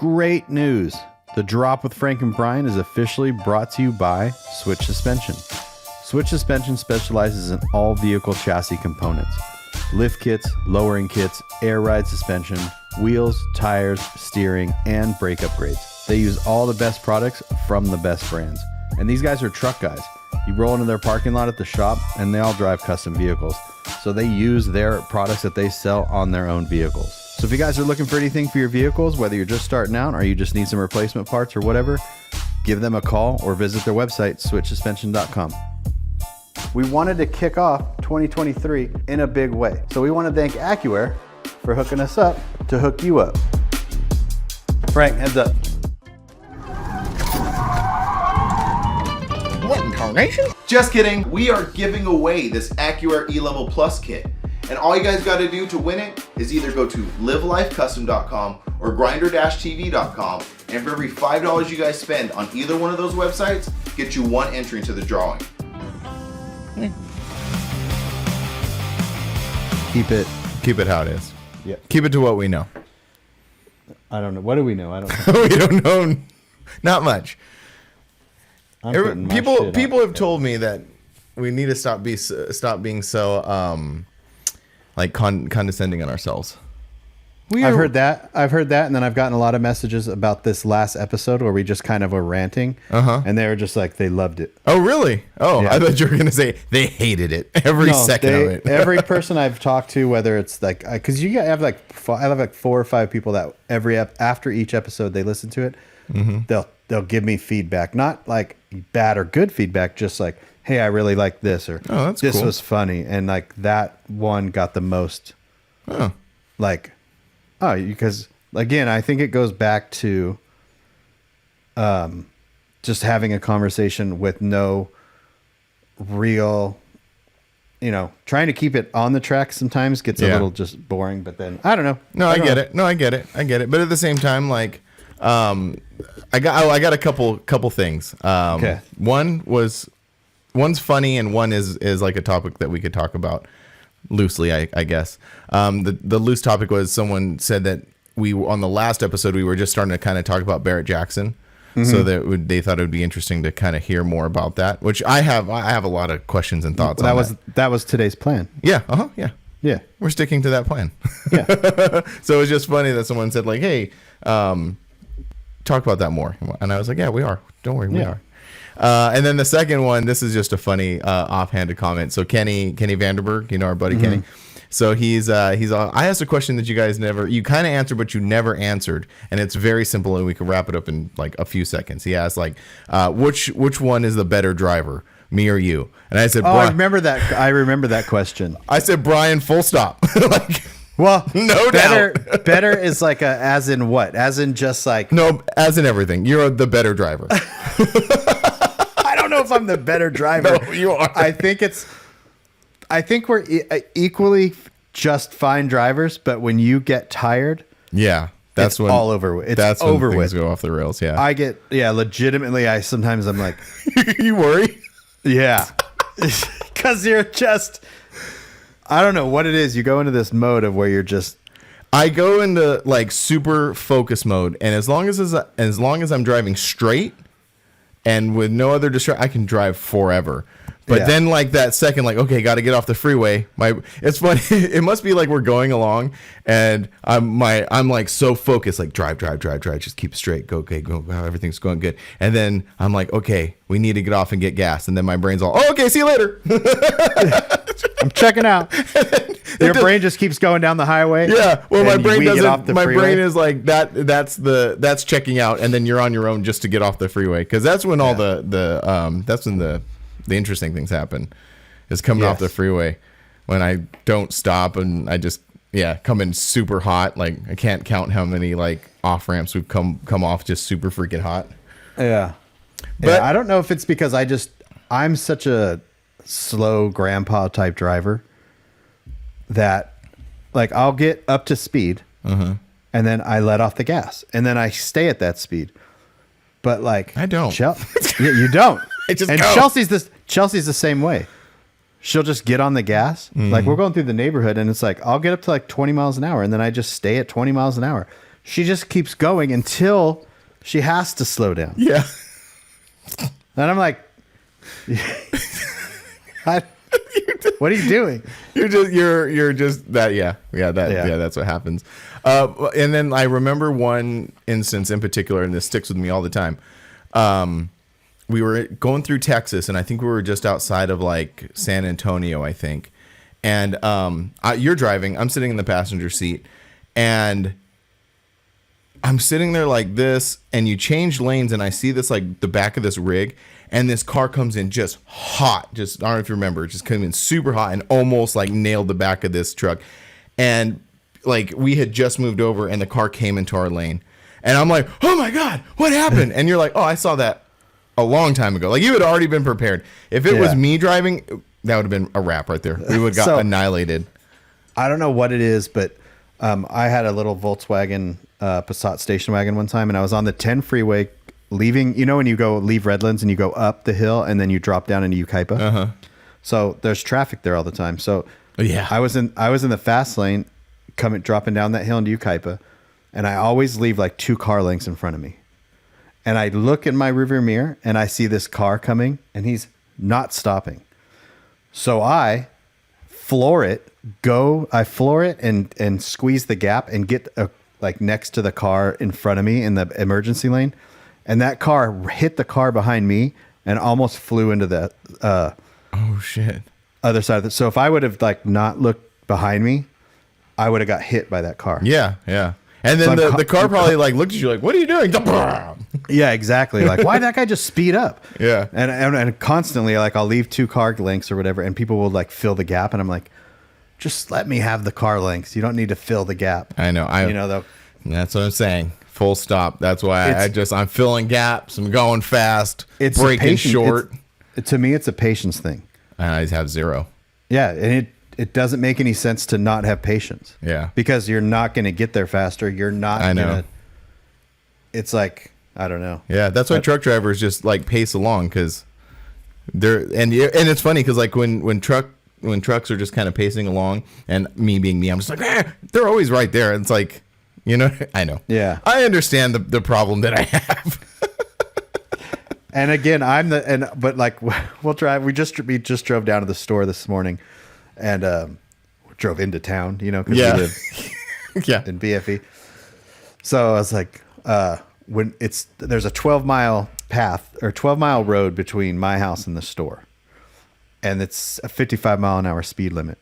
Great news. The Drop with Frank and Brian is officially brought to you by Switch Suspension. Switch Suspension specializes in all vehicle chassis components. Lift kits, lowering kits, air ride suspension, wheels, tires, steering, and brake upgrades. They use all the best products from the best brands. And these guys are truck guys. You roll into their parking lot at the shop and they all drive custom vehicles. So they use their products that they sell on their own vehicles. So if you guys are looking for anything for your vehicles, whether you're just starting out or you just need some replacement parts or whatever, give them a call or visit their website, switchsuspension.com. We wanted to kick off 2023 in a big way. So we want to thank AccuAir for hooking us up to hook you up. Frank, heads up. What incarnation? Just kidding. We are giving away this AccuAir E-Level Plus kit. And all you guys got to do to win it is either go to livelifecustom.com or grinder-tv.com. And for every $5 you guys spend on either one of those websites, get you one entry into the drawing. Keep it how it is. Yeah. Keep it to what we know. I don't know. What do we know? I don't know. We don't know. Not much. People have told me that we need to stop being so condescending on ourselves. I've heard that, and then I've gotten a lot of messages about this last episode where we just kind of were ranting, and they were just like they loved it. Oh, really? Oh, Yeah. I thought you were gonna say they hated it every second of it. Every person I've talked to, whether it's like because you have I have like 4 or 5 people that after each episode they listen to it, they'll give me feedback, not like bad or good feedback, just like, hey, I really like this, or this cool. was funny, and like that one got the most, because again, I think it goes back to, just having a conversation with no real, trying to keep it on the track sometimes gets a little just boring, but then I don't know. No, I get it. But at the same time, like, I got a couple things. Okay. One's funny and one is like a topic that we could talk about loosely, I guess. The loose topic was someone said that on the last episode we were just starting to kind of talk about Barrett Jackson, so that they thought it would be interesting to kind of hear more about that. Which I have a lot of questions and thoughts. That was today's plan. Yeah. Yeah. We're sticking to that plan. Yeah. So it was just funny that someone said like, hey, talk about that more. And I was like, yeah, we are. Don't worry, we are. And then the second one, this is just a funny offhanded comment. So Kenny Vanderberg, our buddy Kenny. So he's I asked a question that you kind of answered, but you never answered, and it's very simple, and we can wrap it up in like a few seconds. He asked like, which one is the better driver, me or you? And I said, I remember that. I remember that question. I said, Brian, full stop. Like, well, no doubt. Better is like as in what? As in just like no, as in everything. You're the better driver. I don't know if I'm the better driver. No, you are. I think we're equally just fine drivers, but when you get tired, that's it's when all over with. That's over when things with. Go off the rails. Yeah, I get legitimately. Sometimes I'm like, you worry? Yeah, because you're just. I don't know what it is. You go into this mode of where you're just. I go into like super focus mode, and as long as I'm driving straight and with no other distraction, I can drive forever. But then like that second, like, okay, got to get off the freeway. It's funny. It must be like we're going along and I'm like so focused, like drive, just keep straight. Go. Everything's going good. And then I'm like, okay, we need to get off and get gas. And then my brain's all, okay, see you later. I'm checking out. Your brain just keeps going down the highway. Yeah. Well, my brain doesn't. My freeway. brain is like that. That's checking out, and then you're on your own just to get off the freeway, because that's when all that's when the interesting things happen, is coming off the freeway when I don't stop and I just come in super hot. Like I can't count how many like off ramps we've come off just super freaking hot. Yeah. But I don't know if it's because I'm such a slow grandpa type driver that like I'll get up to speed and then I let off the gas and then I stay at that speed. But like I don't. You don't. I just and go. Chelsea's the same way. She'll just get on the gas. Like we're going through the neighborhood and it's like I'll get up to like 20 miles an hour and then I just stay at 20 miles an hour. she just keeps going until she has to slow down. Yeah. And I'm like, what are you doing? You're just that. Yeah. That's what happens. And then I remember one instance in particular, and this sticks with me all the time. We were going through Texas, and I think we were just outside of like San Antonio, I think. And you're driving. I'm sitting in the passenger seat, and I'm sitting there like this, and you change lanes, and I see this like the back of this rig, and this car comes in just hot. Just I don't know if you remember, it just came in super hot and almost like nailed the back of this truck. And like we had just moved over, and the car came into our lane, and I'm like, oh my God, what happened? And you're like, oh, I saw that a long time ago. Like you had already been prepared. If it was me driving, that would have been a wrap right there. We would have got annihilated. I don't know what it is, but I had a little Volkswagen Passat station wagon one time, and I was on the 10 freeway leaving, when you go leave Redlands and you go up the hill and then you drop down into Yucaipa. Uh-huh. So there's traffic there all the time. So yeah, I was in the fast lane dropping down that hill into Yucaipa, and I always leave like 2 car lengths in front of me. And I look in my rearview mirror and I see this car coming, and he's not stopping. So I floor it and squeeze the gap and get like next to the car in front of me in the emergency lane. And that car hit the car behind me and almost flew into the oh shit, other side of it. So if I would have like not looked behind me, I would have got hit by that car. Yeah. And then the car probably like looked at you like, what are you doing? Yeah, exactly. Like, why did that guy just speed up? Yeah. And constantly, like, I'll leave 2 car lengths or whatever, and people will like fill the gap, and I'm like, just let me have the car lengths. You don't need to fill the gap. I know. Though. That's what I'm saying. Full stop. That's why I'm filling gaps. I'm going fast. It's breaking short. To me, it's a patience thing. I have 0. Yeah, and it doesn't make any sense to not have patience. Yeah. Because you're not going to get there faster. You're not I know. Gonna, it's like, I don't know. Yeah, that's why truck drivers just like pace along, because they're and it's funny because like when trucks are just kind of pacing along, and me being me, I'm just like, they're always right there. It's like, I know. Yeah. I understand the problem that I have. And again, but like we'll drive. We just drove down to the store this morning, and drove into town. Because we live in BFE. So I was like, there's a 12-mile path or 12-mile road between my house and the store, and it's a 55-mile-an-hour speed limit.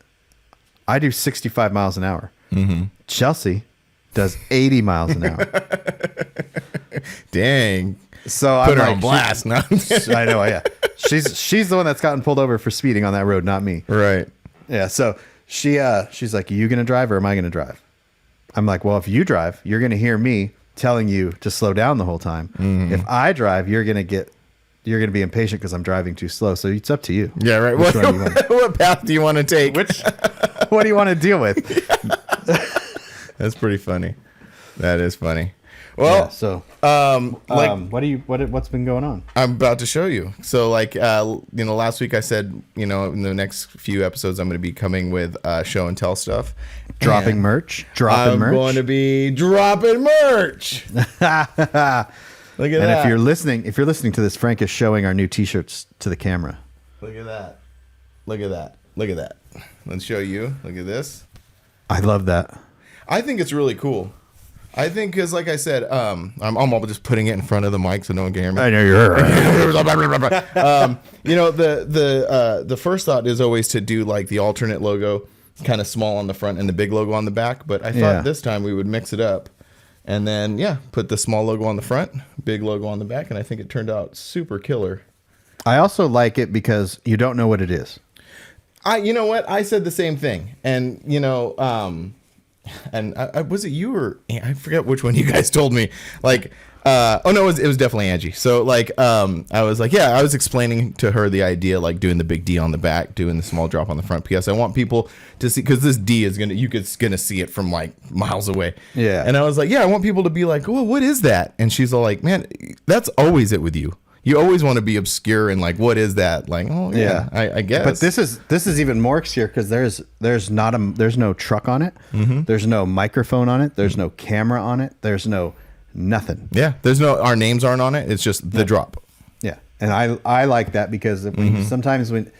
I do 65 miles an hour. Mm-hmm. Chelsea does 80 miles an hour. Dang. So put I'm her like, on blast. No. I know. Yeah. She's the one that's gotten pulled over for speeding on that road, not me. Right. Yeah. So she's like, are you going to drive or am I going to drive? I'm like, well, if you drive, you're going to hear me telling you to slow down the whole time. Mm-hmm. If I drive, you're going to be impatient because I'm driving too slow. So it's up to you. Yeah. Right. What path do you want to take? What do you want to deal with? That's pretty funny. That is funny. Well, what's been going on? I'm about to show you. So like, last week I said, in the next few episodes, I'm going to be coming with show and tell stuff. Dropping merch. I'm going to be dropping merch. Look at that. And if you're listening to this, Frank is showing our new t-shirts to the camera. Look at that. Look at that. Look at that. Let's show you. Look at this. I love that. I think it's really cool. I think because, like I said, I'm all just putting it in front of the mic so no one can hear me. I know you're right. The first thought is always to do like the alternate logo, kind of small on the front and the big logo on the back. But I thought this time we would mix it up, and then put the small logo on the front, big logo on the back, and I think it turned out super killer. I also like it because you don't know what it is. You know what? I said the same thing, and and was it you or I forget which one you guys told me, like it was definitely Angie. So like I was like, I was explaining to her the idea, like doing the big D on the back, doing the small drop on the front. P.S. I want people to see, because this D is gonna see it from like miles away. Yeah. And I was like, I want people to be like, oh, what is that? And she's all like, man, that's always it with you. you always want to be obscure and like, what is that? Like, oh yeah, I guess. But this is even more obscure because there's no truck on it. Mm-hmm. There's no microphone on it. There's no camera on it. There's no nothing. Yeah, our names aren't on it. It's just the drop. Yeah, and I like that because sometimes when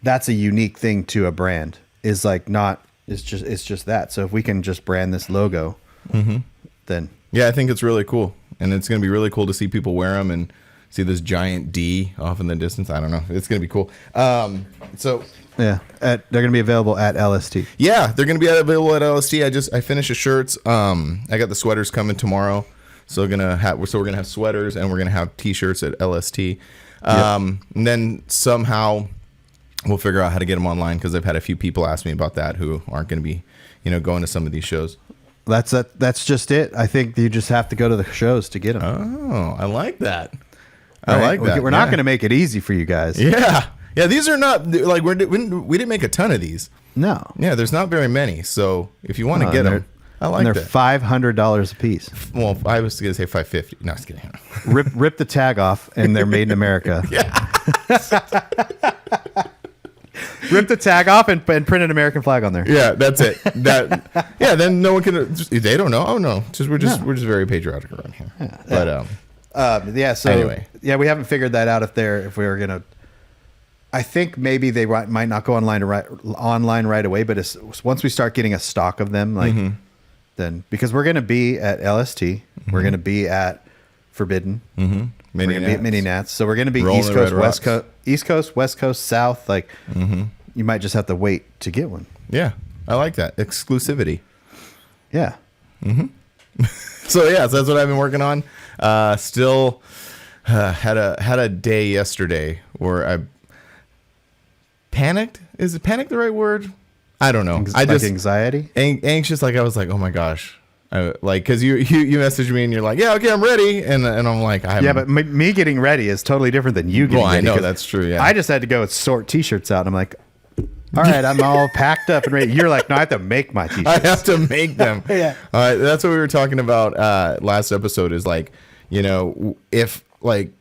that's a unique thing to a brand is like not it's just that. So if we can just brand this logo, then yeah, I think it's really cool, and it's gonna be really cool to see people wear them and see this giant D off in the distance. I don't know. It's gonna be cool. So yeah, they're gonna be available at LST. Yeah, they're gonna be available at LST. I finished the shirts. I got the sweaters coming tomorrow. So we're gonna have sweaters and we're gonna have T-shirts at LST. And then somehow we'll figure out how to get them online because I've had a few people ask me about that who aren't gonna be, going to some of these shows. That's just it. I think you just have to go to the shows to get them. Oh, I like that. We're not going to make it easy for you guys. Yeah. These are not like we didn't make a ton of these. No. Yeah, there's not very many. So if you want to get them, I like that. They're $500 a piece. Well, I was going to say $550. No, I was kidding. Rip the tag off, and they're made in America. Yeah. Rip the tag off and print an American flag on there. Yeah, that's it. Then no one can. They don't know. Oh no, we're just very patriotic around here. Yeah, but So anyway, we haven't figured that out if we were gonna. I think maybe they might not go online right away, but once we start getting a stock of them, like then because we're gonna be at LST, we're gonna be at Forbidden, we're gonna be at Mini Nats, so we're gonna be Rolling East Coast, West Coast, South. Like you might just have to wait to get one. Yeah, I like that exclusivity. Yeah. So that's what I've been working on. Still had a day yesterday where I panicked. Is it panic the right word? I don't know. Anxiety, anxious. Like I was like, oh my gosh. Because you messaged me and you're like, yeah, okay, I'm ready, and I'm like, but me getting ready is totally different than you getting ready. I know that's true. Yeah, I just had to go sort T-shirts out. And I'm like, all right, I'm all packed up and ready. You're like, no, I have to make my T-shirts. I have to make them. Yeah. That's what we were talking about last episode. Is like, if like,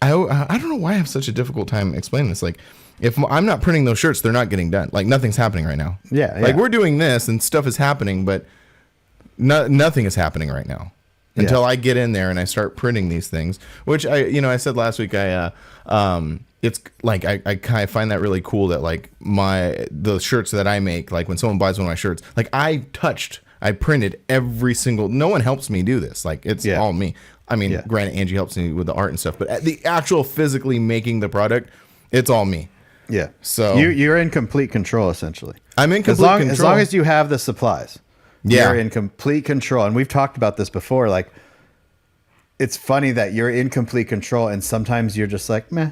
I don't know why I have such a difficult time explaining this. Like, if I'm not printing those shirts, they're not getting done. Like nothing's happening right now. Yeah. Like we're doing this and stuff is happening, but nothing is happening right now until I get in there and I start printing these things, which I said last week, it's like, I kind of find that really cool that like the shirts that I make, like when someone buys one of my shirts, like I printed every single, no one helps me do this. Like it's all me. I mean, granted, Angie helps me with the art and stuff, but the actual physically making the product, it's all me. Yeah. So you're in complete control, essentially. I'm in complete control. As long as you have the supplies. Yeah. You're in complete control. And we've talked about this before. Like, it's funny that you're in complete control and sometimes you're just like, meh.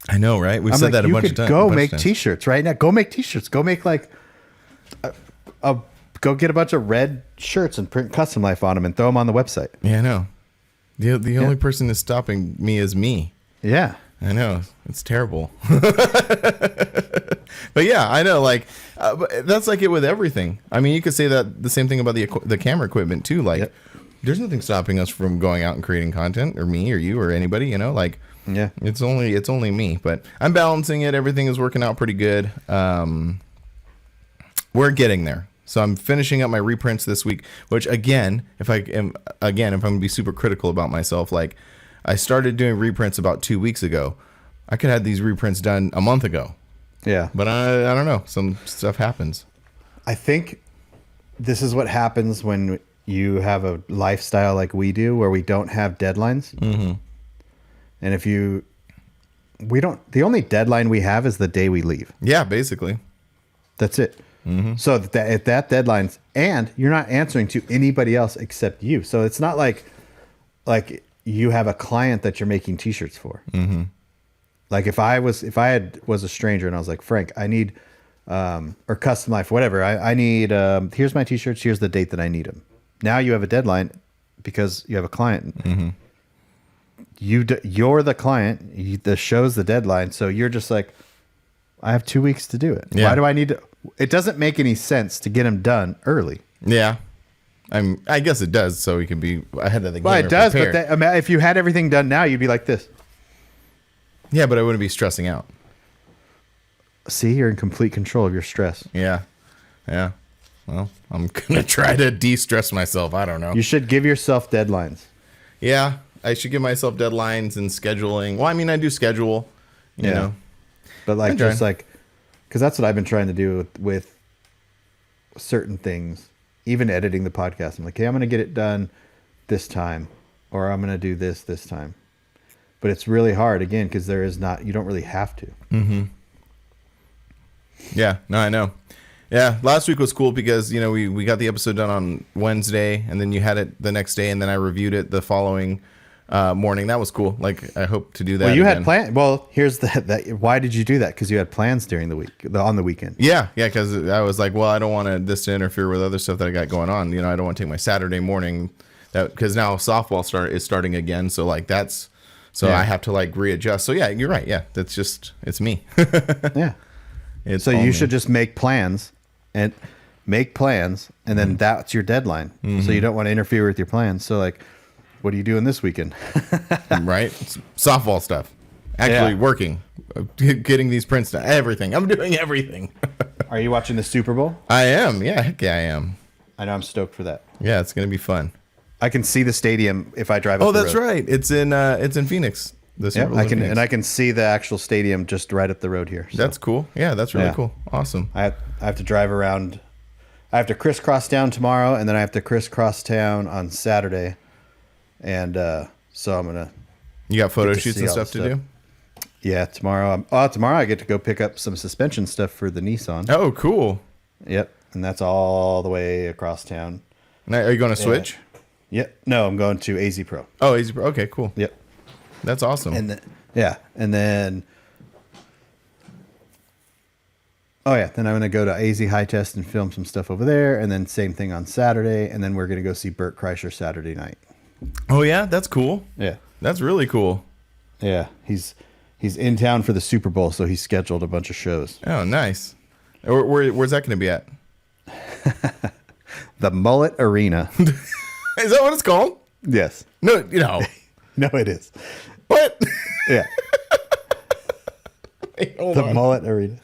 I know, right? We've said that a bunch of times. Go make T-shirts right now. Go make T-shirts. Go make like, go get a bunch of red shirts and print Custom Life on them and throw them on the website. Yeah, I know. The only person that's stopping me is me. Yeah. I know. It's terrible. But yeah, I know. Like, but that's like it with everything. I mean, you could say that the same thing about the camera equipment too. Like, there's nothing stopping us from going out and creating content, or me, or you, or anybody. Like, it's only me. But I'm balancing it. Everything is working out pretty good. We're getting there. So I'm finishing up my reprints this week. Which again, if I'm gonna be super critical about myself, like, I started doing reprints about 2 weeks ago. I could have these reprints done a month ago. Yeah. But I don't know. Some stuff happens. I think this is what happens when you have a lifestyle like we do, where we don't have deadlines. Mm-hmm. And the only deadline we have is the day we leave. Yeah, basically. That's it. Mm-hmm. So at that deadline's, and you're not answering to anybody else except you. So it's not like you have a client that you're making T-shirts for. Mm-hmm. Like if I was a stranger and I was like, Frank, I need, or Custom Life, whatever. I need, here's my T-shirts. Here's the date that I need them. Now you have a deadline because you have a client. Mm-hmm. You're the client. The show's the deadline. So you're just like, I have 2 weeks to do it. Yeah. Why do I need to? It doesn't make any sense to get them done early. Yeah. I guess it does, so we can be ahead of the game. Well, it does, prepared. but I mean, if you had everything done now, you'd be like this. Yeah, but I wouldn't be stressing out. See, you're in complete control of your stress. Yeah. Well, I'm gonna try to de-stress myself. I don't know. You should give yourself deadlines. Yeah, I should give myself deadlines and scheduling. Well, I mean, I do schedule, you know. But like, I'm just trying. like, because that's what I've been trying to do with certain things, even editing the podcast. I'm like, hey, I'm going to get it done this time, or I'm going to do this time. But it's really hard, again, because you don't really have to. Mm-hmm. Yeah, no, I know. Yeah, last week was cool because, you know, we got the episode done on Wednesday, and then you had it the next day, and then I reviewed it the following morning. That was cool. Like, I hope to do that. Well, you again. had plans. Well, here's why did you do that? Because you had plans during the week, on the weekend. Yeah, because I was like, well, I don't want this to interfere with other stuff that I got going on. You know, I don't want to take my Saturday morning, because now softball is starting again. So like I have to like readjust. So yeah, you're right. Yeah, it's me. Yeah. It's so all you me. should just make plans, and then that's your deadline. So you don't want to interfere with your plans. So like, what are you doing this weekend? Right? Softball stuff. Actually working, getting these prints done. Everything. I'm doing everything. Are you watching the Super Bowl? I am. Yeah, heck yeah, I am. I know, I'm stoked for that. Yeah, it's gonna be fun. I can see the stadium if I drive up the road. That's right. It's in Phoenix. The Super Bowl's in Phoenix. I can see the actual stadium just right up the road here. So. That's cool. Yeah, that's really cool. Awesome. I have to drive around. I have to crisscross town tomorrow, and then I have to crisscross town on Saturday. And so I'm gonna. You got photo to shoots see and all the stuff to do? Yeah, tomorrow. Tomorrow I get to go pick up some suspension stuff for the Nissan. Oh, cool. Yep, and that's all the way across town. Now, are you going to switch? Yep. No, I'm going to AZ Pro. Oh, easy. Okay, cool. Yep. That's awesome. And then then I'm gonna go to AZ High Test and film some stuff over there, and then same thing on Saturday, and then we're gonna go see Bert Kreischer Saturday night. Oh yeah, that's cool. Yeah, that's really cool. Yeah, he's in town for the Super Bowl, so he's scheduled a bunch of shows. Oh, nice. Where's that gonna be at? The Mullet Arena. Is that what it's called? Yes. No, you know. No, it is. What? Yeah. Wait, the Mullet Arena.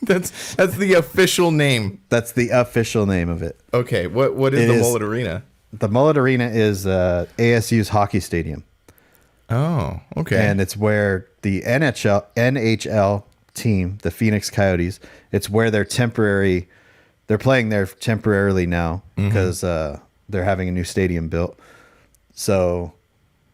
That's the official name. That's the official name of it. Okay, what is the Mullet Arena? The Mullet Arena is ASU's hockey stadium. Oh, okay. And it's where the NHL team, the Phoenix Coyotes, it's where they're playing there temporarily now because they're having a new stadium built. So,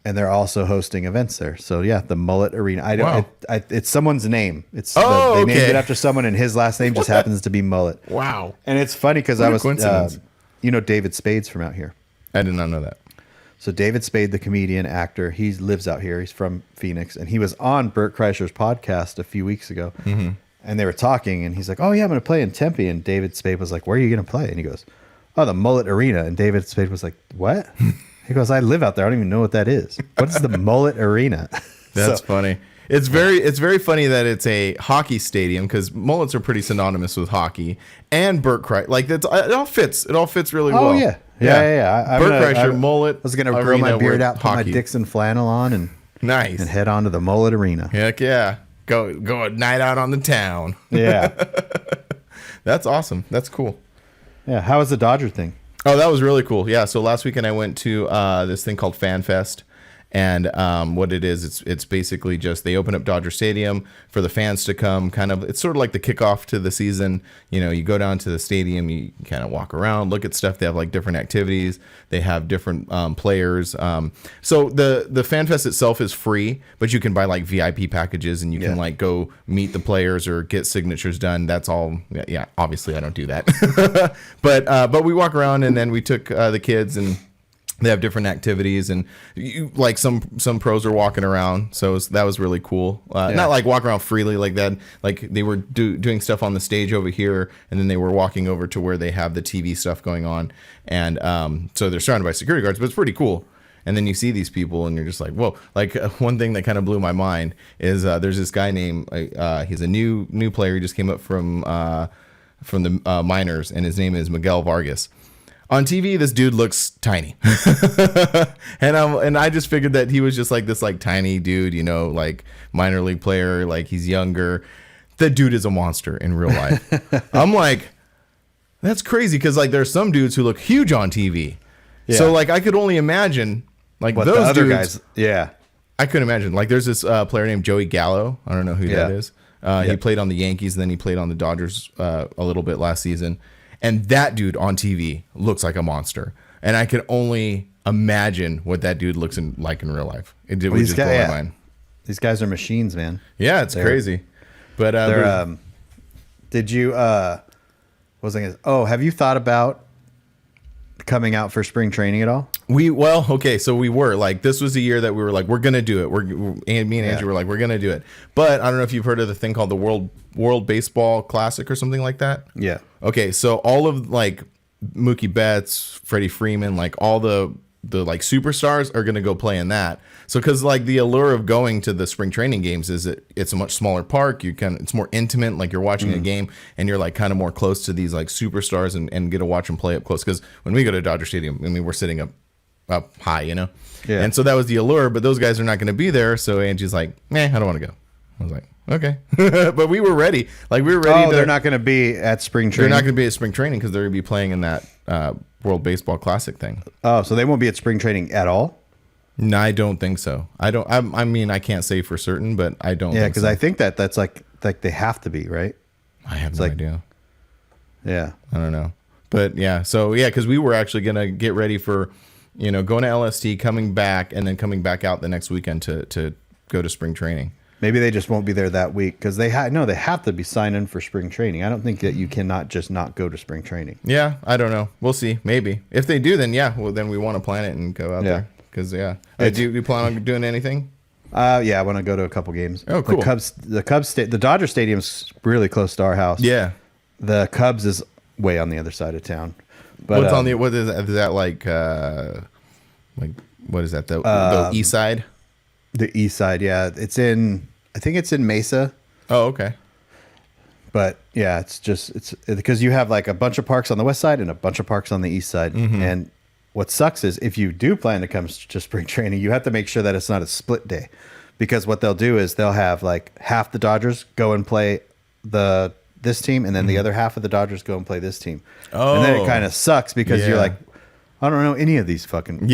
and they're also hosting events there. So yeah, the Mullet Arena. It's someone's name. They named it after someone, and his last name just happens to be Mullet. Wow. And it's funny because I was, coincidence. David Spade's from out here. I did not know that. So David Spade, the comedian, actor, he lives out here. He's from Phoenix, and he was on Bert Kreischer's podcast a few weeks ago, and they were talking, and he's like, "Oh yeah, I'm going to play in Tempe." And David Spade was like, "Where are you going to play?" And he goes, "Oh, the Mullet Arena." And David Spade was like, "What?" He goes, "I live out there. I don't even know what that is. What is the Mullet Arena?" That's funny. It's very funny that it's a hockey stadium because mullets are pretty synonymous with hockey and Bert Kreischer. Like it all fits. It all fits really well. Oh yeah. Bert Kreischer, mullet. I was gonna grow my beard out, put my Dixon flannel on, and head on to the Mullet Arena. Heck yeah, go a night out on the town. Yeah, that's awesome. That's cool. Yeah, how was the Dodger thing? Oh, that was really cool. Yeah, so last weekend I went to this thing called Fan Fest. And what it is, it's basically just they open up Dodger Stadium for the fans to come. It's sort of like the kickoff to the season. You know, you go down to the stadium, you kind of walk around, look at stuff. They have like different activities. They have different players. So the Fan Fest itself is free, but you can buy like VIP packages and you can like go meet the players or get signatures done. That's all. Yeah, obviously I don't do that, but we walk around and then we took the kids and. They have different activities, and like some pros are walking around, so that was really cool. Not like walk around freely like that. Like they were doing stuff on the stage over here, and then they were walking over to where they have the TV stuff going on, and so they're surrounded by security guards, but it's pretty cool. And then you see these people, and you're just like, whoa! Like one thing that kind of blew my mind is there's this guy named he's a new player. He just came up from the minors, and his name is Miguel Vargas. On TV, this dude looks tiny, and I just figured that he was just like this like tiny dude, you know, like minor league player, like he's younger. The dude is a monster in real life. I'm like, that's crazy because like there's some dudes who look huge on TV, so like I could only imagine like What those the other dudes. guys? Yeah. I couldn't imagine. Like there's this player named Joey Gallo. I don't know who that is. He played on the Yankees, and then he played on the Dodgers a little bit last season. And that dude on TV looks like a monster. And I could only imagine what that dude looks like in real life. It would just blow my mind. These guys are machines, man. Yeah, it's crazy. But did you what was I gonna, have you thought about coming out for spring training at all? So we were like, this was the year that we were like, we're gonna do it. Me and Andrew were like, we're gonna do it. But I don't know if you've heard of the thing called the World Baseball Classic or something like that. Yeah. Okay, so all of like Mookie Betts, Freddie Freeman, like all the like superstars are gonna go play in that. So because like the allure of going to the spring training games is that it's a much smaller park. It's more intimate. Like you're watching a game and you're like kind of more close to these like superstars and get to watch them play up close. Because when we go to Dodger Stadium, I mean we're sitting up high, you know. Yeah. And so that was the allure. But those guys are not going to be there. So Angie's like, I don't want to go. I was like, okay. But we were ready. Like we were ready. They're not going to be at spring training. They're not going to be at spring training because they're going to be playing in that World Baseball Classic thing. Oh, so they won't be at spring training at all? No, I don't think so. I mean, I can't say for certain, but I don't. Yeah, because I think that's like they have to be, right? I have no idea. Yeah, I don't know, but yeah. So yeah, because we were actually gonna get ready for, going to LST, coming back, and then coming back out the next weekend to go to spring training. Maybe they just won't be there that week because they have to be signed in for spring training. I don't think that you cannot just not go to spring training. Yeah, I don't know. We'll see. Maybe if they do, then then we want to plan it and go out there. Because do you plan on doing anything? I want to go to a couple games. Oh, cool. The Dodger Stadium's really close to our house. Yeah. The Cubs is way on the other side of town. But what is that like what is that? The east side? The east side, yeah. I think it's in Mesa. Oh, okay. But yeah, it's because you have like a bunch of parks on the west side and a bunch of parks on the east side. Mm-hmm. And what sucks is if you do plan to come to spring training, you have to make sure that it's not a split day, because what they'll do is they'll have like half the Dodgers go and play this team, and then the other half of the Dodgers go and play this team. Oh, and then it kind of sucks because you're like, I don't know any of these fucking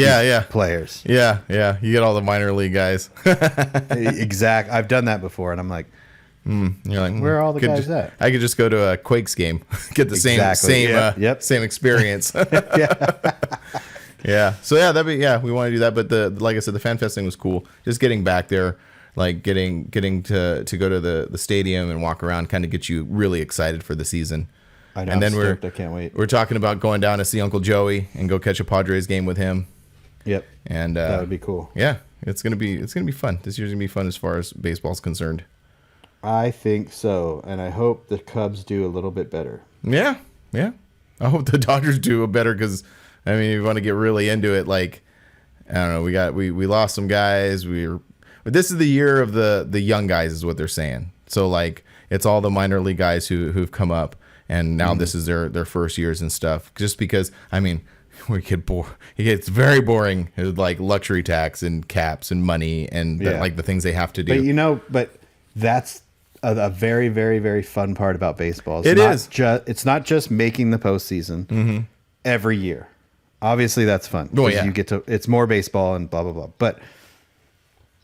players. Yeah, you get all the minor league guys. Exact. I've done that before, and I'm like, you're like, where are all the guys at? I could just go to a Quakes game, get the same experience. Yeah. So we want to do that. But like I said, the fan fest thing was cool. Just getting back there, like getting to go to the stadium and walk around, kind of get you really excited for the season. I know. And then I can't wait. We're talking about going down to see Uncle Joey and go catch a Padres game with him. Yep. And that would be cool. Yeah, it's gonna be fun. This year's gonna be fun as far as baseball's concerned. I think so, and I hope the Cubs do a little bit better. Yeah. I hope the Dodgers do better because, I mean, if you want to get really into it, like, I don't know, we lost some guys. But this is the year of the young guys, is what they're saying. So like, it's all the minor league guys who've come up, and now this is their first years and stuff. Just because, I mean, we get bored. It gets very boring with like luxury tax and caps and money and like the things they have to do. But that's a very, very, very fun part about baseball. It's not just making the postseason every year. Obviously, that's fun. Oh, yeah. It's more baseball and blah, blah, blah. But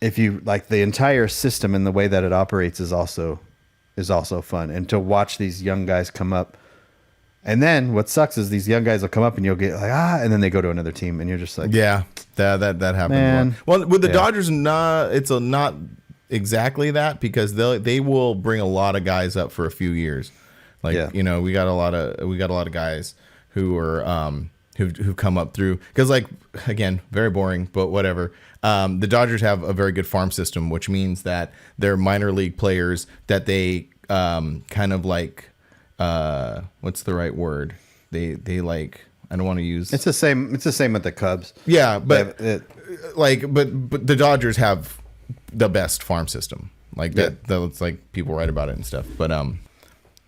if you like, the entire system and the way that it operates is also fun. And to watch these young guys come up. And then what sucks is these young guys will come up and you'll get like, and then they go to another team and you're just like, yeah, that happens. Man. Well, with the Dodgers, it's not exactly that, because they will bring a lot of guys up for a few years. Like, we got a lot of guys who are who've come up through, because, like, again, very boring, but whatever. The Dodgers have a very good farm system, which means that their minor league players that they kind of like, what's the right word? They like, I don't want to use. It's the same with the Cubs. Yeah, but but the Dodgers have the best farm system. Like that. That's like, people write about it and stuff. But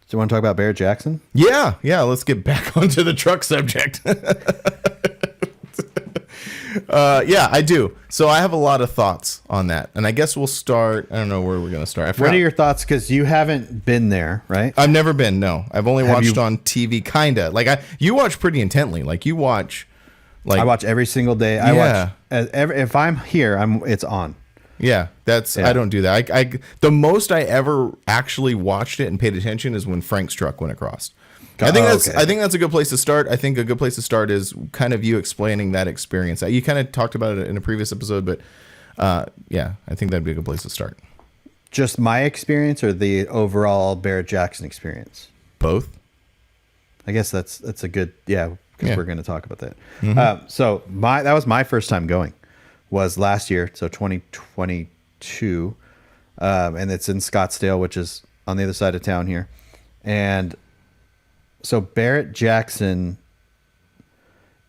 Do you want to talk about Barrett Jackson? Yeah. Let's get back onto the truck subject. Yeah, I do. So I have a lot of thoughts on that, and I guess we'll start. I don't know where we're gonna start. What are your thoughts? Because you haven't been there, right? I've never been. No, I've only watched on TV, kinda. Like you watch pretty intently. Like you watch. Like I watch every single day. I watch if I'm here, it's on. Yeah, I don't do that. I the most I ever actually watched it and paid attention is when Frank's truck went across. I think that's a good place to start. I think a good place to start is kind of you explaining that experience. You kind of talked about it in a previous episode, but yeah, I think that'd be a good place to start. Just my experience or the overall Barrett Jackson experience? Both. I guess that's a good, because we're going to talk about that. Mm-hmm. So that was my first time going, was last year, so 2022, and it's in Scottsdale, which is on the other side of town here. And so Barrett Jackson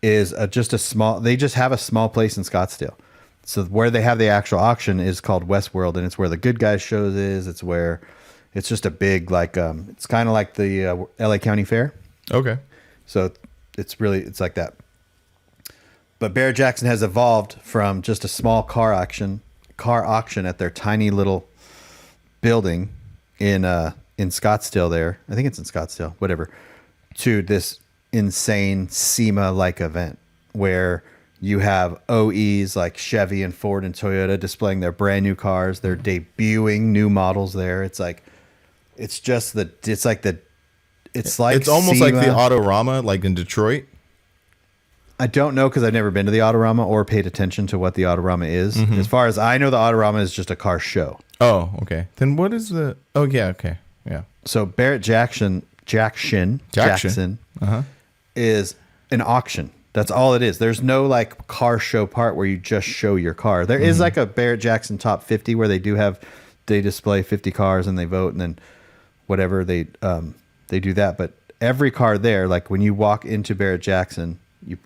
is just a small, they just have a small place in Scottsdale. So where they have the actual auction is called Westworld, and it's where the Good Guys shows is. It's where it's just a big, like, it's kind of like the LA County Fair. Okay. So it's like that. But Barrett Jackson has evolved from just a small car auction at their tiny little building in Scottsdale there. I think it's in Scottsdale, whatever, to this insane SEMA-like event where you have OEs like Chevy and Ford and Toyota displaying their brand new cars. They're debuting new models there. It's almost like the Autorama, like in Detroit. I don't know because I've never been to the Autorama or paid attention to what the Autorama is. Mm-hmm. As far as I know, the Autorama is just a car show. Oh, okay. Then what is the? Oh, yeah. Okay. Yeah. So Barrett Jackson is an auction. That's all it is. There's no like car show part where you just show your car. There is like a Barrett Jackson top 50 where they display 50 cars and they vote, and then whatever they do that. But every car there, like when you walk into Barrett Jackson, you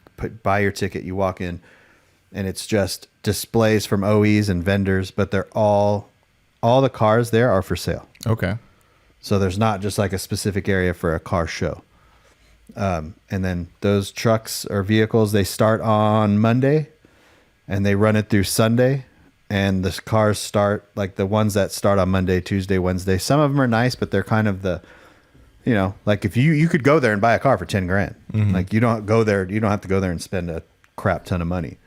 buy your ticket, you walk in, and it's just displays from OEs and vendors, but they're all the cars there are for sale. Okay. So there's not just like a specific area for a car show. And then those trucks or vehicles, they start on Monday and they run it through Sunday. And the cars start, like the ones that start on Monday, Tuesday, Wednesday. Some of them are nice, but they're kind of like if you could go there and buy a car for $10,000. Mm-hmm. Like you don't have to go there and spend a crap ton of money.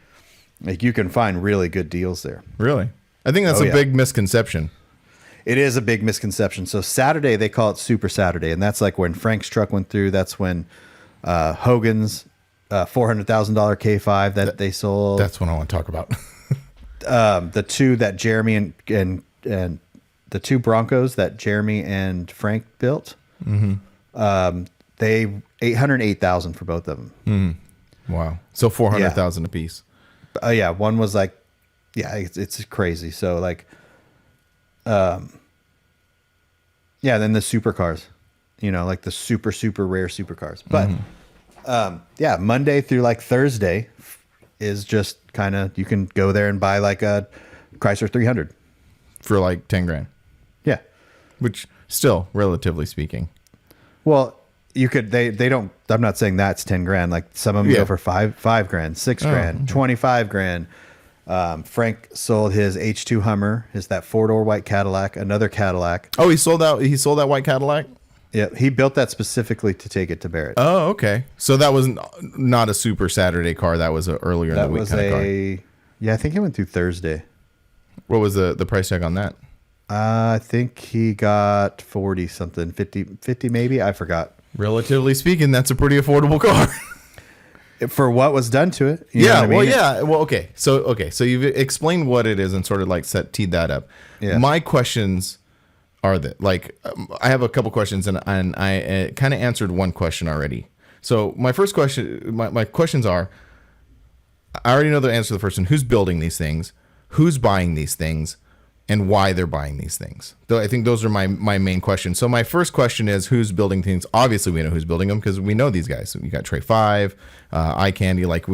Like you can find really good deals there. Really? I think that's a big misconception. It is a big misconception. So Saturday, they call it Super Saturday. And that's like when Frank's truck went through. That's when Hogan's $400,000 K5 that they sold. That's what I want to talk about. The two that Jeremy and the two Broncos that Jeremy and Frank built. Mm-hmm. They $808,000 for both of them. Mm-hmm. Wow. So $400,000 a piece. Yeah. One was like, it's crazy. So like, then the supercars, like the super, super rare supercars. But, Monday through like Thursday is just kind of, you can go there and buy like a Chrysler 300 for like $10,000. Yeah. Which still, relatively speaking. Well, you could, they don't, I'm not saying that's $10,000. Like some of them go for $5,000, $6,000, $25,000. Frank sold his H2 Hummer, that 4-door white Cadillac, another Cadillac. Oh, he sold that white Cadillac? Yeah, he built that specifically to take it to Barrett. Oh, okay. So that was not a Super Saturday car. That was a earlier in the week kind of car. Yeah, I think he went through Thursday. What was the price tag on that? I think he got 40 something, 50 maybe. I forgot. Relatively speaking, that's a pretty affordable car. For what was done to it. You know what I mean? Well, yeah. Well, okay. So you've explained what it is and sort of like teed that up. Yeah. My questions are that, like, I have a couple questions and I kind of answered one question already. So my first question, my questions are, I already know the answer to the first one. Who's building these things? Who's buying these things? And why they're buying these things. Though I think those are my main questions. So my first question is, who's building things? Obviously, we know who's building them because we know these guys. So we got Trey 5, Eye Candy. Like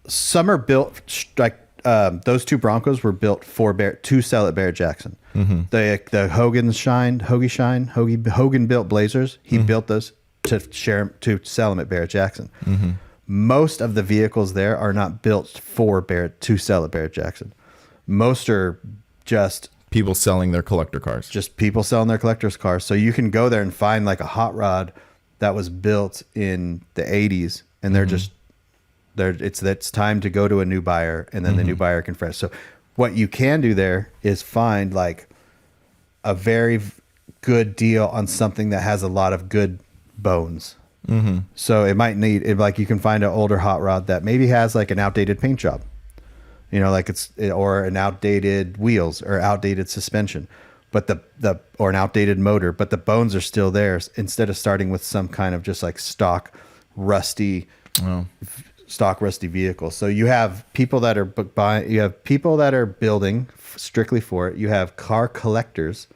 some are built like those two Broncos were built to sell at Barrett Jackson. The Hogan built Blazers. He built those to sell them at Barrett Jackson. Most of the vehicles there are not built to sell at Barrett Jackson. Most are just people selling their collector cars. Just people selling their collector's cars. So you can go there and find like a hot rod that was built in the 80s, and it's time to go to a new buyer, and then the new buyer can fresh. So what you can do there is find like a very good deal on something that has a lot of good bones. So it might like you can find an older hot rod that maybe has like an outdated paint job, like or an outdated wheels or outdated suspension, but or an outdated motor, but the bones are still there, instead of starting with some kind of just like stock rusty vehicle. So you have people that are you have people that are building strictly for it. You have car collectors.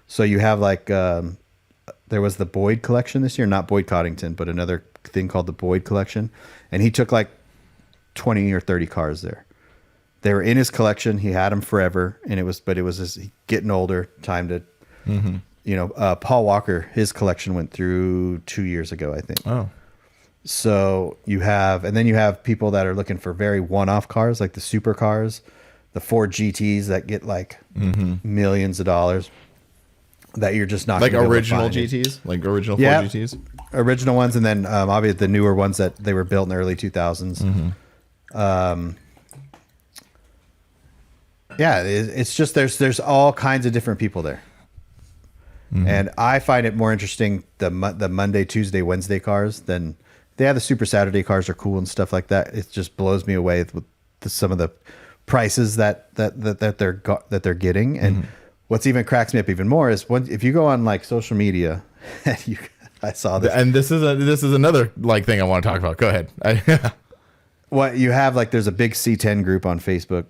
So you have like, there was the Boyd collection this year, not Boyd Coddington, but another thing called the Boyd collection. And he took like 20 or 30 cars there. They were in his collection. He had them forever. And it was getting older, time to, Paul Walker, his collection went through 2 years ago, I think. Oh. So you have people that are looking for very one-off cars, like the supercars, the Ford GTs that get like millions of dollars. That you're just not like gonna original GTs, like original Ford GTs, original ones, and then obviously the newer ones that they were built in the early 2000s. It's just there's all kinds of different people there, and I find it more interesting the Monday, Tuesday, Wednesday cars than the Super Saturday cars are cool and stuff like that. It just blows me away with some of the prices that they're getting. And what's even cracks me up even more is if you go on like social media, I saw this, and this is another like thing I want to talk about. Go ahead. What you have, like, there's a big C10 group on Facebook,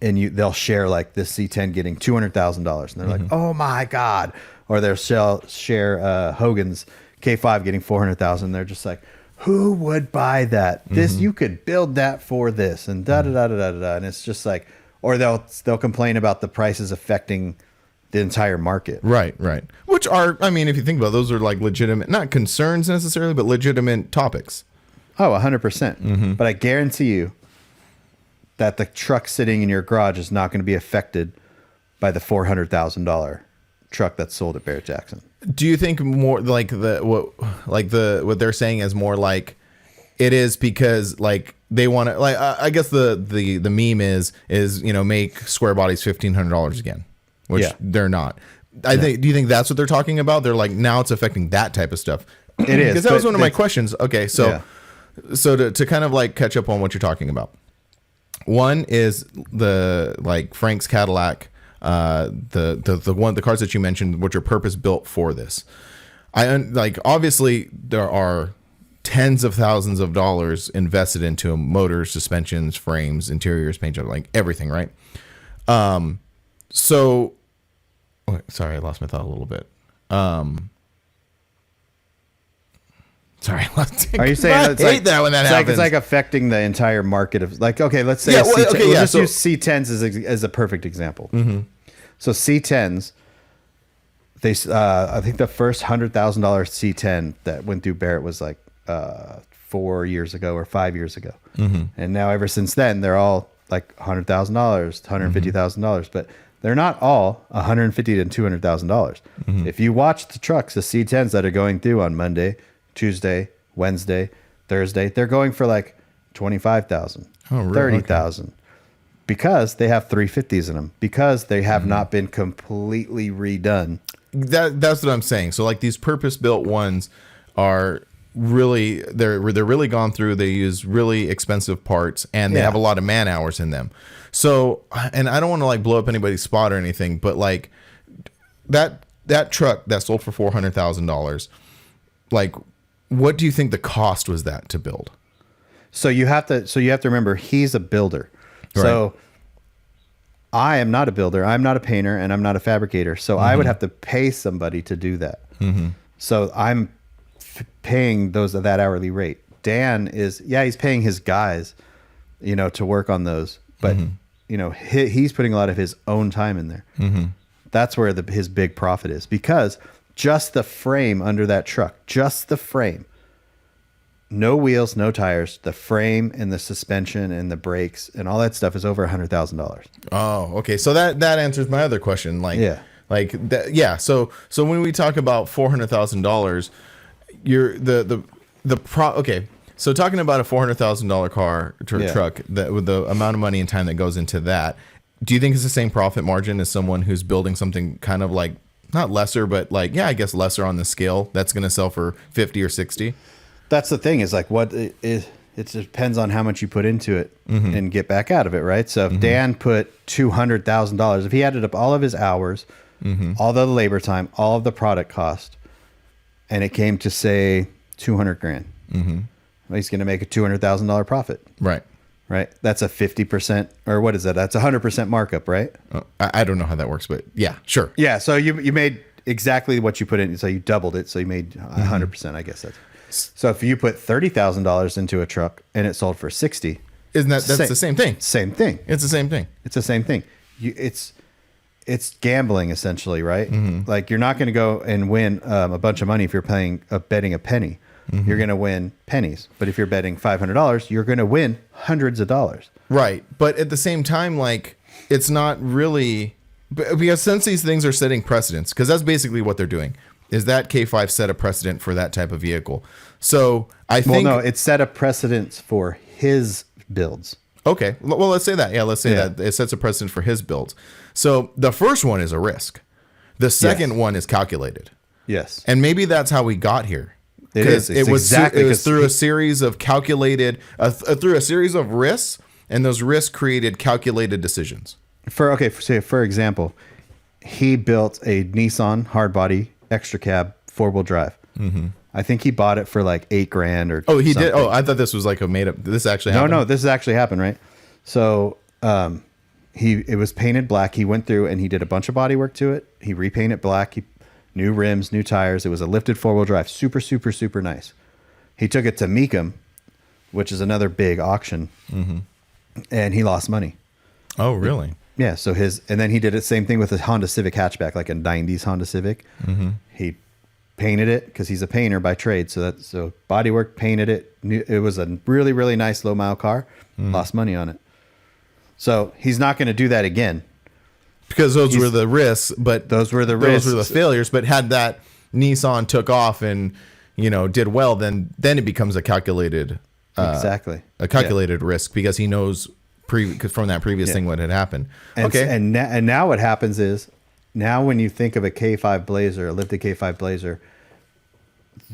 and they'll share like this C10 getting $200,000, and they're like, oh my god, or they'll share Hogan's K5 getting $400,000. They're just like, who would buy that? This you could build that for this, and da da da da da da. And it's just like, or they'll complain about the prices affecting the entire market. Right. Which are, I mean, if you think about it, those are like legitimate, not concerns necessarily, but legitimate topics. Oh, 100%. But I guarantee you that the truck sitting in your garage is not going to be affected by the $400,000 truck that's sold at Barrett Jackson. Do you think more like what they're saying is more like it is because like they want to, like, I guess the meme is make square bodies $1,500 again, which they're not. Do you think that's what they're talking about? They're like, now it's affecting that type of stuff. It is, because that was one of my questions. Okay, so to kind of like catch up on what you're talking about. One is the Frank's Cadillac, the cars that you mentioned, which are purpose built for this. Obviously there are tens of thousands of dollars invested into motors, suspensions, frames, interiors, paint job, like everything, right? Sorry, I lost my thought a little bit. Sorry, are you saying I hate that when that happens? It's like affecting the entire market of, like, okay, let's say let's use C10s as a perfect example. So C10s, I think the first $100,000 C10 that went through Barrett was like 4 years ago or 5 years ago, and now ever since then they're all like $100,000, $150,000, but they're not all $150,000 to $200,000. If you watch the trucks, the C10s that are going through on Monday, Tuesday, Wednesday, Thursday, they're going for like $25,000, $30,000, because they have 350s in them, because they have not been completely redone. That's what I'm saying. So like these purpose-built ones are really, they're really gone through. They use really expensive parts, and they have a lot of man hours in them. So, and I don't want to like blow up anybody's spot or anything, but like that truck that sold for $400,000, like, what do you think the cost was that to build? So you have to remember, he's a builder. Right. So I am not a builder. I'm not a painter, and I'm not a fabricator. So I would have to pay somebody to do that. So I'm paying that hourly rate. Dan is, he's paying his guys, to work on those. But, he's putting a lot of his own time in there. That's where his big profit is, because just the frame under that truck, just the frame, no wheels, no tires, the frame and the suspension and the brakes and all that stuff is over $100,000. Oh, okay. So that answers my other question. So when we talk about $400,000, okay. So talking about a $400,000 car truck, that with the amount of money and time that goes into that, do you think it's the same profit margin as someone who's building something kind of like not lesser, but I guess lesser on the scale that's going to sell for 50 or 60? That's the thing, is like what it depends on how much you put into it and get back out of it, right? So if Dan put $200,000, if he added up all of his hours, all the labor time, all of the product cost, and it came to say $200,000, he's going to make a $200,000 profit. Right. Right. That's a 50%, or what is that? That's 100% markup, right? I don't know how that works, but yeah, sure. Yeah. So you made exactly what you put in. So you doubled it. So you made 100%, I guess. So if you put $30,000 into a truck and it sold for 60, isn't that's the same thing? Same thing. It's the same thing. It's the same thing. It's gambling essentially, right? Like you're not going to go and win a bunch of money if you're betting a penny. You're going to win pennies. But if you're betting $500, you're going to win hundreds of dollars. Right. But at the same time, it's not really, because since these things are setting precedents, because that's basically what they're doing, is that K5 set a precedent for that type of vehicle. So I think... Well, no, it set a precedence for his builds. Okay. Well, let's say that. Yeah, let's say that it sets a precedent for his builds. So the first one is a risk. The second one is calculated. Yes. And maybe that's how we got here. It was through a series of calculated, through a series of risks, and those risks created calculated decisions. For example, he built a Nissan hardbody extra cab 4-wheel drive. I think he bought it for like $8,000 or. Oh, he something. did. Oh, I thought this was like a made up. This actually happened. No, this actually happened, right? So, it was painted black. He went through and he did a bunch of body work to it. He repainted black. New rims, new tires. It was a lifted 4-wheel drive. Super, super, super nice. He took it to Mecum, which is another big auction, and he lost money. Oh, really? Yeah. So and then he did the same thing with a Honda Civic hatchback, like a 90s Honda Civic. He painted it because he's a painter by trade. So bodywork, painted it. It was a really, really nice low mile car. Lost money on it. So he's not going to do that again. Because those were the risks, but those were the failures. But had that Nissan took off and did well, then it becomes a calculated risk, because he knows from that previous thing what had happened. And now what happens is, now when you think of a K5 Blazer, a lifted K5 Blazer,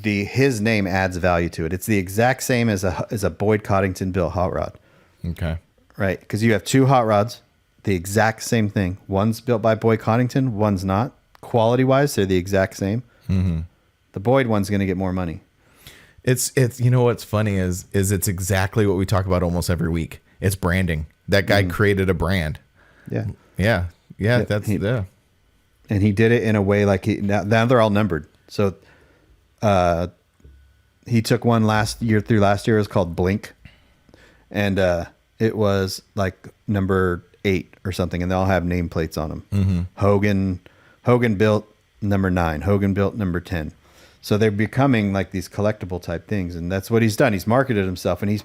his name adds value to it. It's the exact same as a Boyd Coddington built hot rod. Okay. Right, because you have two hot rods. The exact same thing. One's built by Boyd Coddington, one's not. Quality wise, they're the exact same. The Boyd one's going to get more money. It's what's funny is it's exactly what we talk about almost every week. It's branding. That guy created a brand. Yeah. And he did it in a way like now they're all numbered. So he took one last year. It was called Blink, and it was like number 8 or something, and they all have nameplates on them. Hogan built number 9, Hogan built number 10. So they're becoming like these collectible type things, and that's what he's done. He's marketed himself, and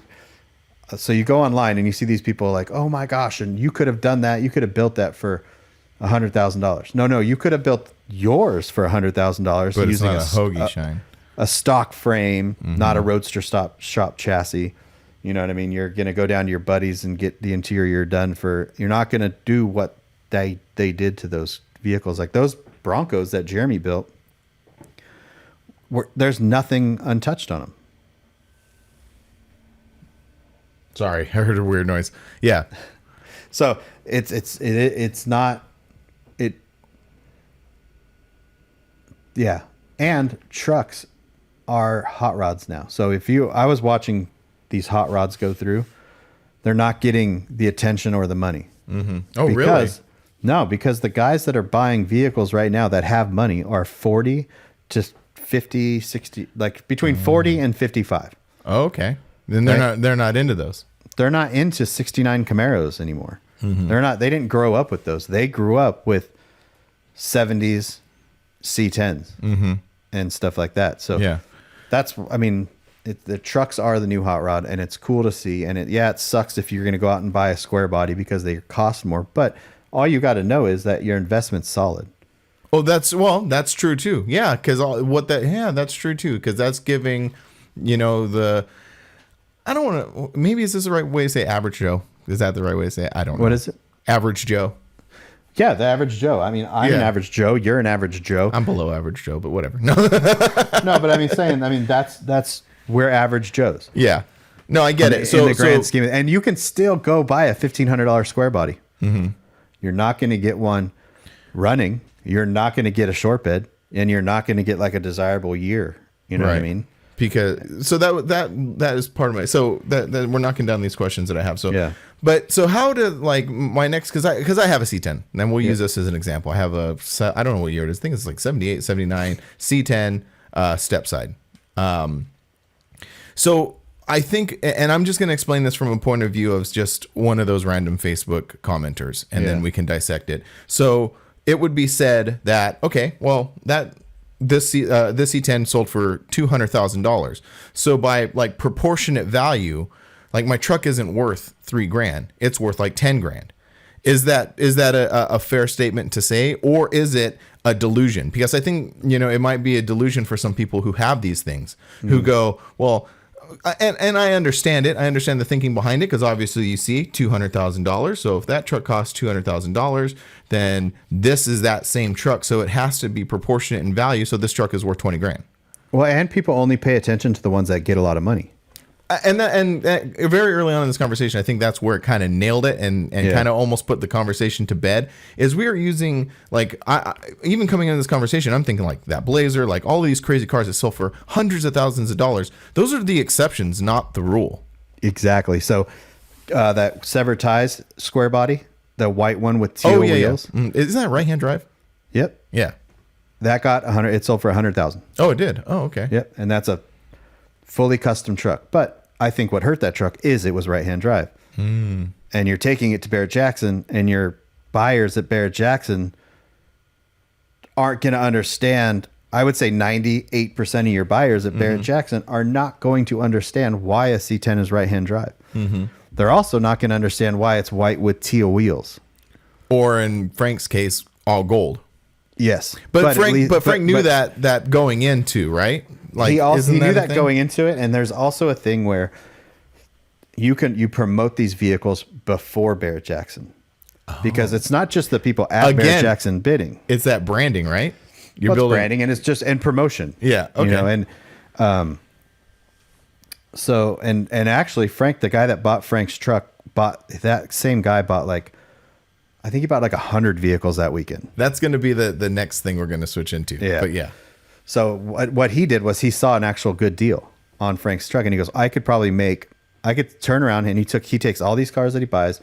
so you go online and you see these people like, oh my gosh, and you could have done that. You could have built that for $100,000. No, you could have built yours for $100,000 but using it's not a hoagie shine, a stock frame, not a roadster shop chassis. You know what I mean? You're going to go down to your buddies and get the interior done you're not going to do what they did to those vehicles. Like those Broncos that Jeremy built, there's nothing untouched on them. Sorry, I heard a weird noise. Yeah. So it's not it. Yeah. And trucks are hot rods now. So I was watching these hot rods go through, they're not getting the attention or the money. Oh, really? No, because the guys that are buying vehicles right now that have money are 40 to 50, 60, like between 40 and 55. Oh, okay. Then they're not into those. they're not into 69 Camaros anymore. They didn't grow up with those. They grew up with 70s C10s and stuff like that. So the trucks are the new hot rod, and it's cool to see. And it sucks if you're going to go out and buy a square body because they cost more. But all you got to know is that your investment's solid. Oh, that's true too. Yeah, because that's true too. Because that's giving, I don't want to. Maybe is this the right way to say average Joe? Is that the right way to say it? I don't know. What is it? Average Joe. Yeah, the average Joe. I mean, I'm an average Joe. You're an average Joe. I'm below average Joe, but whatever. No, no, but that's we're average Joes. Yeah. No, I get it. So in the grand scheme, and you can still go buy a $1,500 square body. You're not going to get one running. You're not going to get a short bed, and you're not going to get like a desirable year. You know what I mean? Because that is part of my that we're knocking down these questions that I have. So yeah. But so how to like my next because I have a C10 and we'll use this as an example. I have I don't know what year it is. I think it's like 78, 79 C10 step side. So I think, and I'm just going to explain this from a point of view of just one of those random Facebook commenters, and then we can dissect it. So it would be said that, okay, well, this C10 sold for $200,000. So by like proportionate value, like my truck isn't worth $3,000. It's worth like $10,000. Is that a fair statement to say, or is it a delusion? Because I think, it might be a delusion for some people who have these things who go, well, and I understand it. I understand the thinking behind it, because obviously you see $200,000. So if that truck costs $200,000, then this is that same truck. So it has to be proportionate in value. So this truck is worth $20,000. Well, and people only pay attention to the ones that get a lot of money. And very early on in this conversation, I think that's where it kind of nailed it and kind of almost put the conversation to bed. Is we are using like I even coming into this conversation, I'm thinking like that Blazer, like all of these crazy cars that sell for hundreds of thousands of dollars. Those are the exceptions, not the rule. Exactly. So that Severed Ties square body, the white one with teal wheels. Yeah. Isn't that right hand drive? Yep. Yeah. That got 100. It sold for 100,000. Oh, it did. Oh, okay. Yep. And that's a fully custom truck, but I think what hurt that truck is it was right-hand drive. And you're taking it to Barrett Jackson, and your buyers at Barrett Jackson aren't going to understand. I would say 98% of your buyers at Barrett Jackson are not going to understand why a C10 is right-hand drive. They're also not going to understand why it's white with teal wheels. Or in Frank's case, all gold. Yes. But Frank knew that going into, right? Like he knew that going into it, and there's also a thing where you promote these vehicles before Barrett Jackson, because it's not just the people at Barrett Jackson bidding. It's that branding, right? You're building branding, and it's just and promotion. Yeah, okay. And actually, Frank, the guy that bought Frank's truck, bought like, I think he bought like 100 vehicles that weekend. That's going to be the next thing we're going to switch into. Yeah, but yeah. So what he did was he saw an actual good deal on Frank's truck, and he goes, I could turn around, and he takes all these cars that he buys,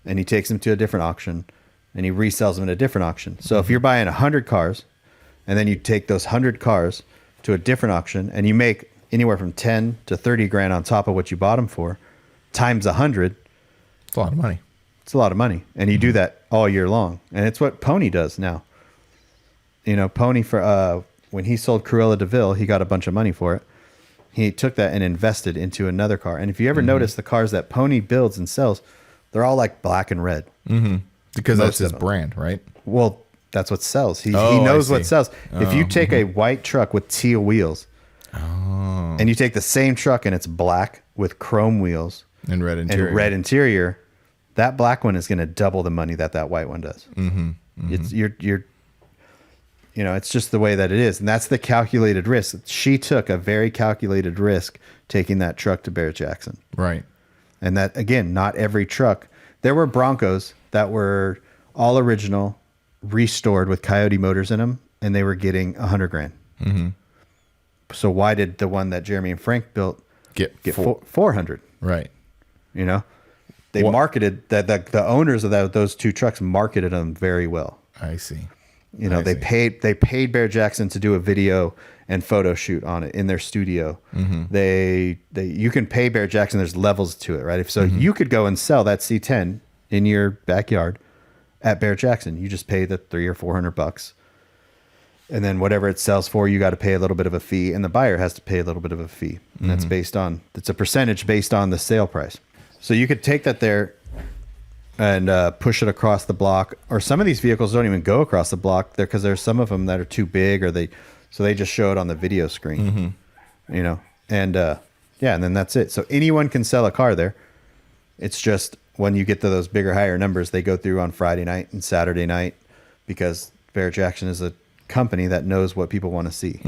and he takes them to a different auction, and he resells them at a different auction. So if you're buying 100 cars, and then you take those 100 cars to a different auction, and you make anywhere from 10 to 30 grand on top of what you bought them for, times 100, it's a lot of money. It's a lot of money, and you do that all year long, and it's what Pony does now. Pony for when he sold Cruella DeVille, he got a bunch of money for it. He took that and invested into another car. And if you ever notice the cars that Pony builds and sells, they're all like black and red. Because that's his brand, right? Well, that's what sells. He knows what sells. If you take a white truck with teal wheels and you take the same truck and it's black with chrome wheels and red interior, that black one is going to double the money that white one does. It's just the way that it is. And that's the calculated risk. She took a very calculated risk taking that truck to Barrett Jackson. Right. And that, again, not every truck. There were Broncos that were all original, restored with Coyote motors in them, and they were getting 100 grand. So why did the one that Jeremy and Frank built get 400? Right. They marketed that the owners of those two trucks marketed them very well. I see. You know, they paid Barrett Jackson to do a video and photo shoot on it in their studio. You can pay Barrett Jackson. There's levels to it, right? So you could go and sell that C10 in your backyard at Barrett Jackson. You just pay the $300 or $400, and then whatever it sells for, you got to pay a little bit of a fee, and the buyer has to pay a little bit of a fee. And that's it's a percentage based on the sale price. So you could take that there and push it across the block, or some of these vehicles don't even go across the block there because there's some of them that are too big, or they just show it on the video screen, you know, and and then that's it. So anyone can sell a car there. It's just when you get to those bigger, higher numbers, they go through on Friday night and Saturday night because Barrett Jackson is a company that knows what people want to see.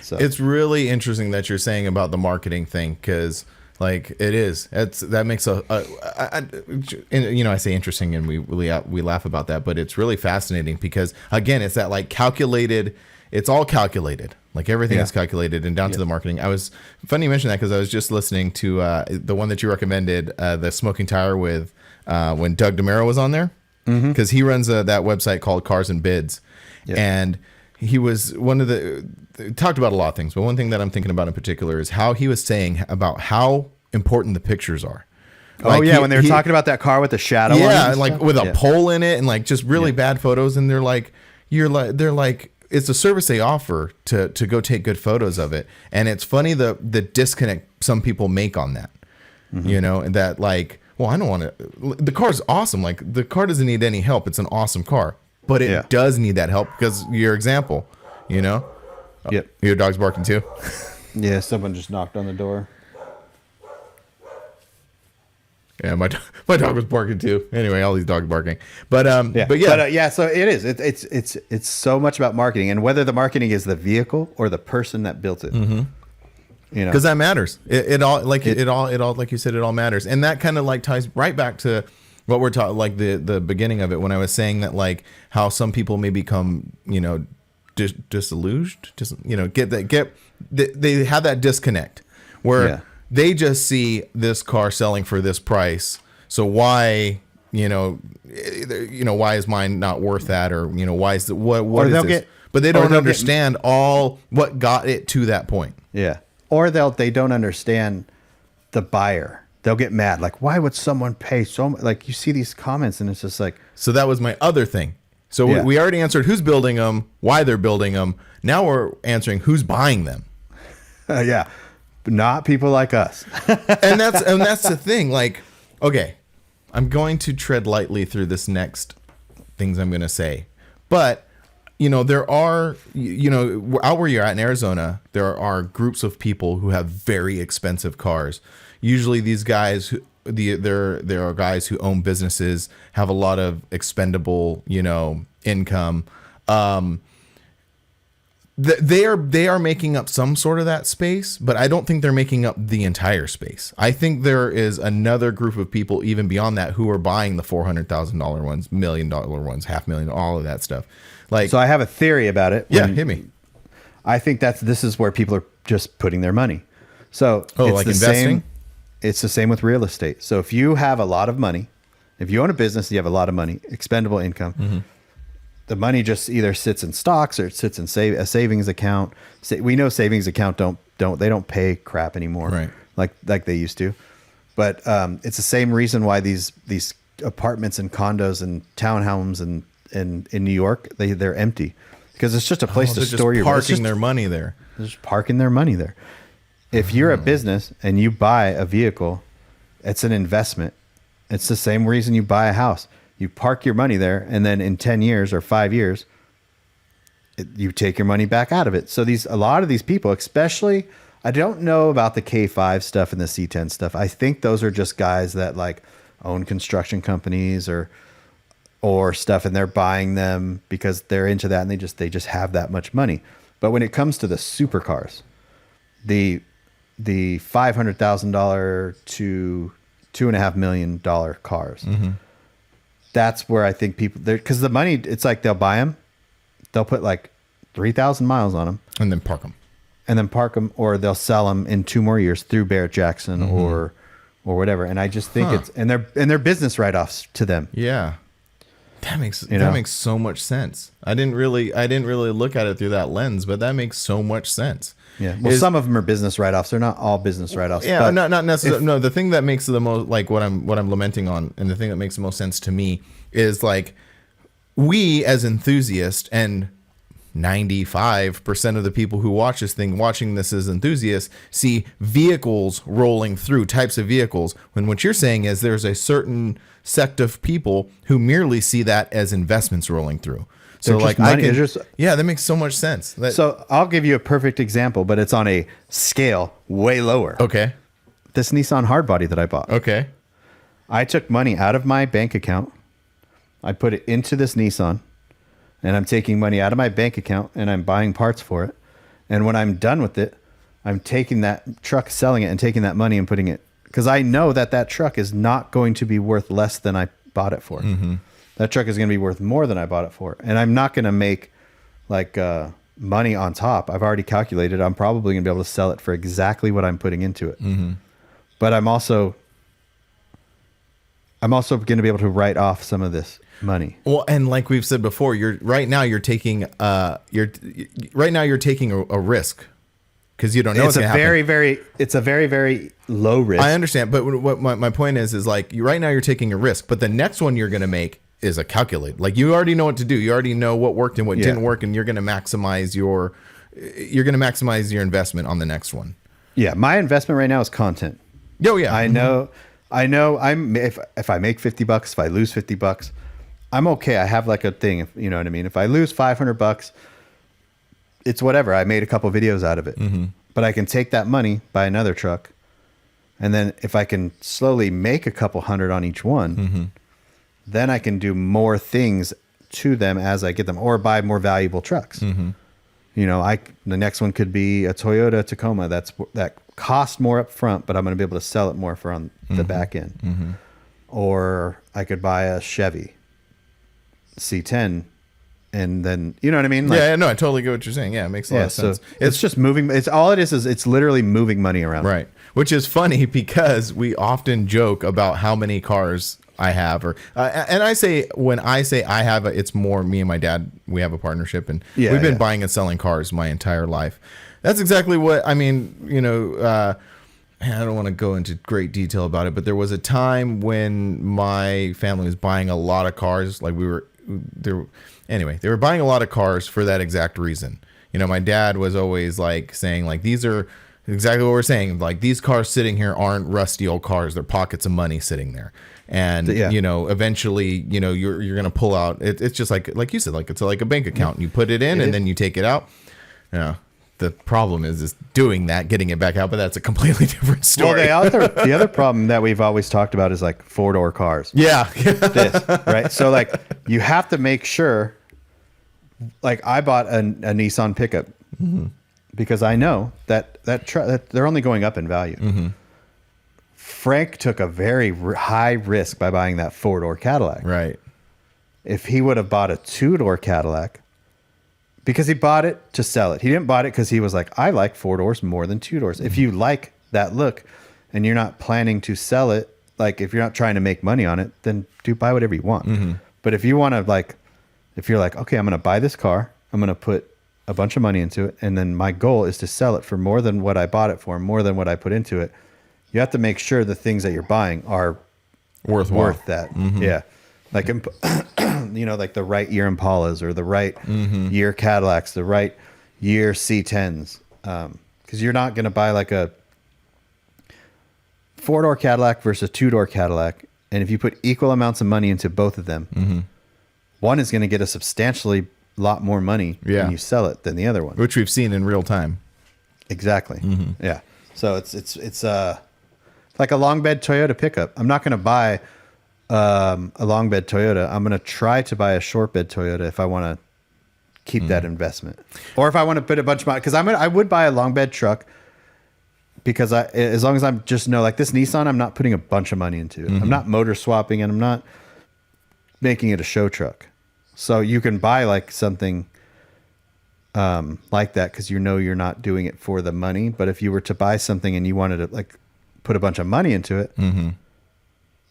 So it's really interesting that you're saying about the marketing thing, because like that makes you know, I say interesting and we laugh about that, but it's really fascinating because again, it's that like calculated, it's all calculated, like everything is calculated and down to the marketing. Funny you mention that because I was just listening to the one that you recommended, the Smoking Tire with when Doug DeMero was on there, because he runs that website called Cars and Bids, and he was talked about a lot of things, but one thing that I'm thinking about in particular is how he was saying about how important the pictures are. Like when they were talking about that car with the shadow on it and like stuff? with a pole in it and like just really bad photos, and they're like it's a service they offer to go take good photos of it. And it's funny the disconnect some people make on that. You know, and that like, well, I don't want to, the car's awesome, like the car doesn't need any help, it's an awesome car, but it does need that help because your example, you know. Your dog's barking too? Yeah, someone just knocked on the door. Yeah, my dog was barking too. Anyway, all these dogs barking. But so it is. It's so much about marketing, and whether the marketing is the vehicle or the person that built it. You know, because that matters. It all like you said, it all matters, and that kind of like ties right back to what we're talking, like the beginning of it when I was saying that like how some people may become, you know, disillusioned, you know, they have that disconnect where they just see this car selling for this price, so why why is mine not worth that, or you know, why is what is this? But they don't understand all what got it to that point. Or they don't understand the buyer. They'll get mad, like, why would someone pay so much? Like, you see these comments and it's just like, so that was my other thing. So we already answered who's building them, why they're building them. Now we're answering who's buying them. But not people like us. and that's the thing. Like, okay, I'm going to tread lightly through this next things I'm going to say, but you know, there are, you know, out where you're at in Arizona, there are groups of people who have very expensive cars. Usually these guys there are guys who own businesses, have a lot of expendable, you know, income. They are making up some sort of that space, but I don't think they're making up the entire space. I think there is another group of people even beyond that who are buying the $400,000 ones, $1 million ones, $500,000, all of that stuff. Like, so I have a theory about it. Hit me. I think this is where people are just putting their money. So it's like investing? It's the same with real estate. So if you have a lot of money, if you own a business, you have a lot of money, expendable income, the money just either sits in stocks or it sits in a savings account. We know savings account don't pay crap anymore, right? Like they used to. But it's the same reason why these apartments and condos and townhomes and in New York, they're empty because it's just a place to store your money. Parking their money there. They're just parking their money there. If you're a business and you buy a vehicle, it's an investment. It's the same reason you buy a house. You park your money there, and then in 10 years or 5 years, you take your money back out of it. So a lot of these people, especially, I don't know about the K5 stuff and the C10 stuff. I think those are just guys that like own construction companies or stuff, and they're buying them because they're into that, and they just have that much money. But when it comes to the supercars, the $500,000 to $2.5 million cars. That's where I think people, because the money, it's like they'll buy them, they'll put like 3,000 miles on them, and then park them, or they'll sell them in 2 more years through Barrett Jackson or whatever. And I just think it's and they're business write-offs to them. Yeah, That makes so much sense. I didn't really look at it through that lens, but that makes so much sense. Yeah. Well, some of them are business write-offs. They're not all business write-offs. Yeah, not necessarily. No, the thing that makes the most, like what I'm lamenting on, and the thing that makes the most sense to me is like we as enthusiasts, and 95% of the people who watch watching this as enthusiasts, see vehicles rolling through, types of vehicles, when what you're saying is there's a certain sect of people who merely see that as investments rolling through. So like that makes so much sense. So I'll give you a perfect example, but it's on a scale way lower. Okay. This Nissan hardbody that I bought. Okay. I took money out of my bank account. I put it into this Nissan, and I'm taking money out of my bank account and I'm buying parts for it. And when I'm done with it, I'm taking that truck, selling it, and taking that money and putting it, because I know that truck is not going to be worth less than I bought it for. Mm-hmm. That truck is going to be worth more than I bought it for. And I'm not going to make like money on top. I've already calculated I'm probably going to be able to sell it for exactly what I'm putting into it. Mm-hmm. But I'm also going to be able to write off some of this money. Well, and like we've said before, you're taking a risk because you don't know what's going to happen. It's a very, very low risk. I understand, but what my point is like right now you're taking a risk, but the next one you're going to make is a calculate. Like you already know what to do. You already know what worked and what didn't work, and you're going to maximize your investment on the next one. Yeah, my investment right now is content. Oh yeah, I know. If I make $50, if I lose $50, I'm okay. I have like a thing, if you know what I mean. If I lose $500, it's whatever. I made a couple videos out of it, but I can take that money, buy another truck, and then if I can slowly make a couple hundred on each one, then I can do more things to them as I get them, or buy more valuable trucks. You know, the next one could be a Toyota Tacoma that cost more up front, but I'm going to be able to sell it more for on the back end. Or I could buy a Chevy C10, and then you know what I mean. Like, no, I totally get what you're saying. Yeah, it makes a lot of sense. So it's just moving. It's all it is it's literally moving money around. Right. Which is funny because we often joke about how many cars I have, or and when I say I have, it's more me and my dad. We have a partnership, and we've been buying and selling cars my entire life. That's exactly what I mean. You know, I don't want to go into great detail about it, but there was a time when my family was buying a lot of cars. Like they were buying a lot of cars for that exact reason. You know, my dad was always like saying like, these are exactly what we're saying. Like these cars sitting here aren't rusty old cars. They're pockets of money sitting there. And, you know, eventually, you know, you're going to pull out. It's just like you said, like it's like a bank account. You put it in and then you take it out. Yeah. The problem is doing that, getting it back out, but that's a completely different story. Well, the other problem that we've always talked about is like 4-door cars. Yeah. Right? So like you have to make sure, like I bought a Nissan pickup because I know that they're only going up in value. Frank took a very high risk by buying that 4-door Cadillac. Right. If he would have bought a 2-door Cadillac, because he bought it to sell it. He didn't buy it because he was like, I like 4 doors more than 2 doors. If you like that look and you're not planning to sell it, like if you're not trying to make money on it, then buy whatever you want. But if you want to if you're like, okay, I'm going to buy this car, I'm going to put a bunch of money into it, and then my goal is to sell it for more than what I bought it for, more than what I put into it, you have to make sure the things that you're buying are worth that. Yeah. Like, you know, like the right year Impalas or the right year Cadillacs, the right year C10s. Because you're not going to buy like a 4-door Cadillac versus a 2-door Cadillac. And if you put equal amounts of money into both of them, one is going to get a substantially lot more money when you sell it than the other one. Which we've seen in real time. Exactly. Yeah. So it's like a long bed Toyota pickup. I'm not going to buy a long bed Toyota. I'm going to try to buy a short bed Toyota if I want to keep that investment, or if I want to put a bunch of money, because I would buy a long bed truck because as long as I'm just know like this Nissan, I'm not putting a bunch of money into it. I'm not motor swapping and I'm not making it a show truck. So you can buy like something like that because you know you're not doing it for the money. But if you were to buy something and you wanted to like put a bunch of money into it,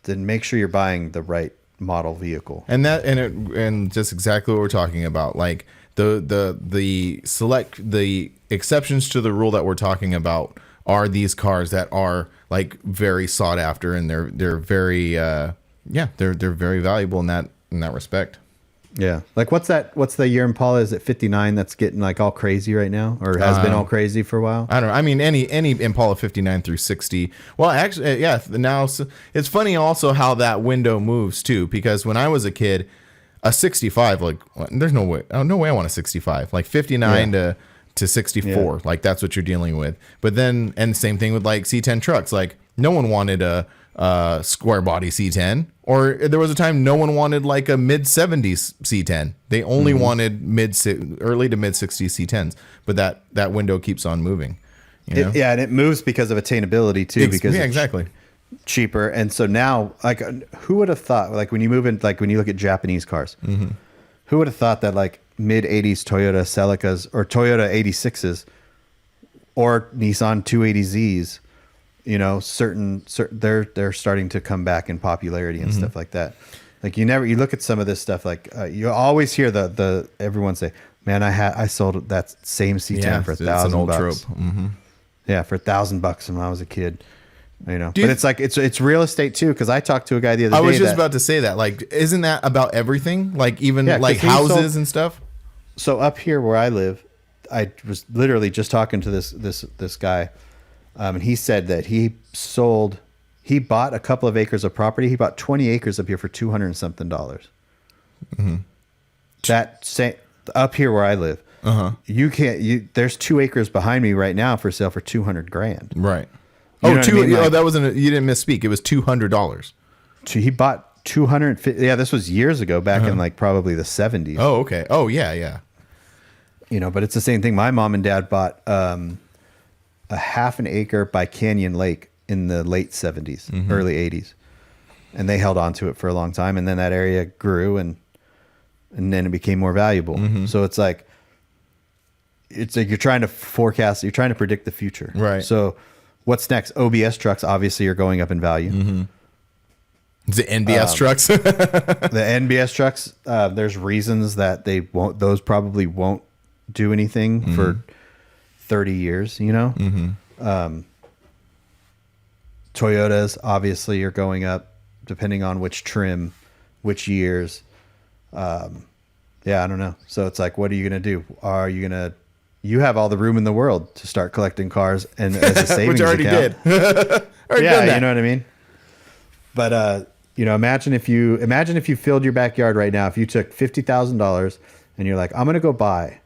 then make sure you're buying the right model vehicle. And just exactly what we're talking about. Like the exceptions to the rule that we're talking about are these cars that are like very sought after, and they're very they're very valuable in that respect. Yeah. Like what's the year Impala? Is it 59 that's getting like all crazy right now, or has been all crazy for a while? I don't know. I mean, any Impala 59 through 60. Well, actually, yeah. Now it's funny also how that window moves too, because when I was a kid, a 65, like there's no way I want a 65. Like 59 to 64, like that's what you're dealing with. But then, and same thing with like C10 trucks. Like no one wanted a square body C10, or there was a time no one wanted like a mid 70s C10. They only wanted early to mid 60s C10s. But that window keeps on moving. You know? And it moves because of attainability too. Because exactly. Cheaper. And so now, like, who would have thought? Like when you move in, like when you look at Japanese cars, who would have thought that like mid 80s Toyota Celicas or Toyota 86s or Nissan 280Zs, you know, certain they're starting to come back in popularity and stuff like that. Like you look at some of this stuff, like you always hear the everyone say, man, I sold that same C10 for $1,000. It's an old trope. Yeah, for $1,000 when I was a kid. You know, but it's like it's real estate too, because I talked to a guy the other day. I was just about to say that. Like, isn't that about everything? Like even like houses and stuff. So up here where I live, I was literally just talking to this guy, and he said that he bought a couple of acres of property. He bought 20 acres up here for $200 and something. Up here where I live, there's 2 acres behind me right now for sale for $200,000. Right. You know what I mean? Like, that wasn't. You didn't misspeak. It was $200. He bought 250. Yeah, this was years ago, back in like probably the 70s. Oh, okay. Oh, yeah. You know, but it's the same thing. My mom and dad bought a half an acre by Canyon Lake in the late 70s, early 80s, and they held on to it for a long time. And then that area grew, and then it became more valuable. So it's like you're trying to forecast. You're trying to predict the future. Right. So. What's next? OBS trucks obviously are going up in value. The NBS trucks. The NBS trucks. There's reasons that they won't. Those probably won't do anything for 30 years. You know. Toyotas obviously are going up, depending on which trim, which years. I don't know. So it's like, what are you gonna do? Are you gonna You have all the room in the world to start collecting cars, and as a savings which already account. did. You know what I mean. But you know, imagine if you filled your backyard right now. If you took $50,000 and you're like, I'm gonna go buy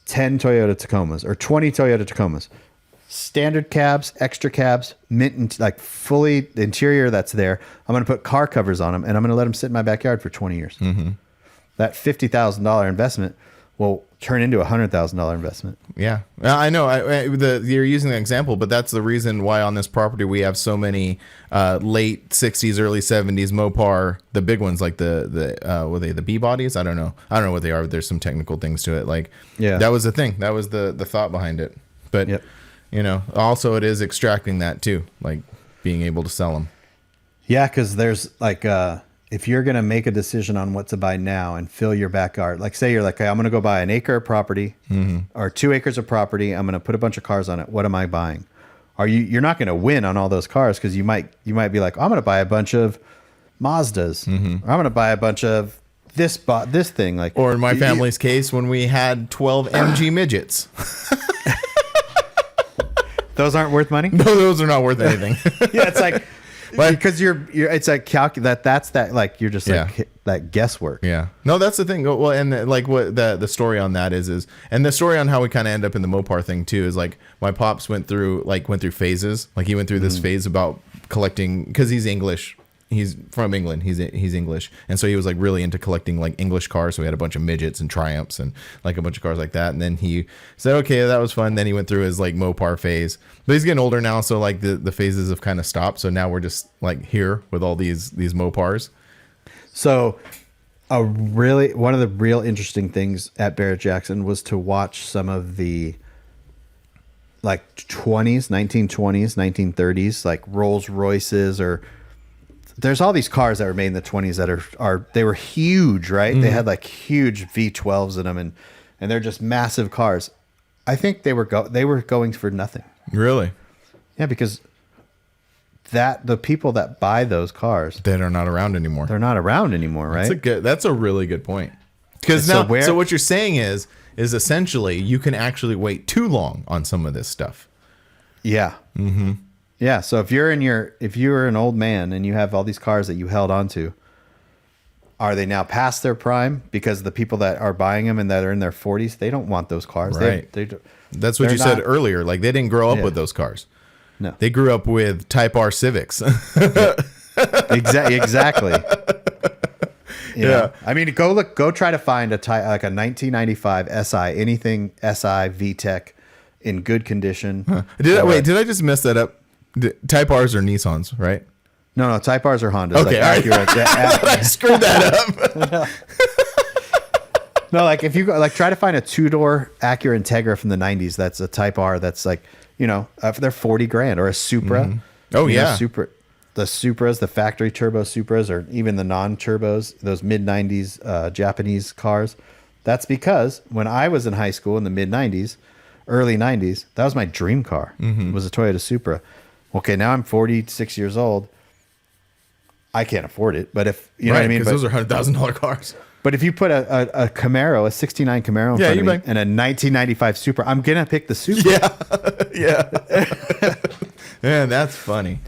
10 Toyota Tacomas or 20 Toyota Tacomas, standard cabs, extra cabs, mint, and like fully the interior that's there. I'm gonna put car covers on them, and I'm gonna let them sit in my backyard for 20 years. That $50,000 investment will turn into $100,000 investment. Yeah, I know. You're using the example, but that's the reason why on this property we have so many late '60s, early '70s Mopar, the big ones, like were they the B bodies? I don't know what they are. But there's some technical things to it. Like, that was the thing. That was the thought behind it. But you know, also it is extracting that too, like being able to sell them. Yeah, because there's like. If you're going to make a decision on what to buy now and fill your backyard, like say you're like, hey, I'm going to go buy an acre of property or 2 acres of property. I'm going to put a bunch of cars on it. What am I buying? You're not going to win on all those cars, because you might be like, I'm going to buy a bunch of Mazdas. Or I'm going to buy a bunch of this thing. Like, or in my family's case, when we had 12 MG midgets. Those aren't worth money? No, those are not worth anything. Yeah, it's like... because you're it's like that's that like you're just like that guesswork. Yeah, no, that's the thing. Well, and like what the story on that is and the story on how we kind of end up in the Mopar thing too is like my pops went through phases. Like he went through this phase about collecting, because he's English. He's from England. He's English, and so he was like really into collecting like English cars. So he had a bunch of midgets and Triumphs and like a bunch of cars like that. And then he said, "Okay, that was fun." Then he went through his like Mopar phase, but he's getting older now, so like the phases have kind of stopped. So now we're just like here with all these Mopars. So, one of the real interesting things at Barrett Jackson was to watch some of the like 1920s, 1930s, like Rolls Royces or there's all these cars that were made in the 20s that they were huge, right? They had like huge V12s in them, and they're just massive cars. I think they were going for nothing. Really? Yeah, because the people that buy those cars, That are not around anymore. they're not around anymore, right? That's a really good point. Because So now, where- so what you're saying is essentially you can actually wait too long on some of this stuff. Yeah. Mm-hmm. Yeah. So if you're an old man and you have all these cars that you held onto, are they now past their prime? Because the people that are buying them and that are in their 40s, they don't want those cars. Right. That's what they're you said not- earlier. Like they didn't grow up Yeah. with those cars. No. They grew up with Type R Civics. Exactly. You Yeah. know? I mean, go try to find like a 1995 SI, anything SI VTEC in good condition. Did I just mess that up? Type R's are Nissans, right? No, Type R's are Hondas. Okay, like I screwed that up. No, like if you go, like try to find a 2-door Acura Integra from the 90s that's a Type R that's like, they're $40,000, or a Supra. Oh, You know, yeah. the Supras, the factory turbo Supras, or even the non-turbos, those mid-90s Japanese cars. That's because when I was in high school in the mid-90s, early 90s, that was my dream car. Was a Toyota Supra. Okay, now I'm 46 years old. I can't afford it, but if you know what I mean, Because those are $100,000 cars. but if you put a Camaro, a '69 Camaro in front of me, and a 1995 Supra, I'm gonna pick the Supra. Yeah. Man, that's funny.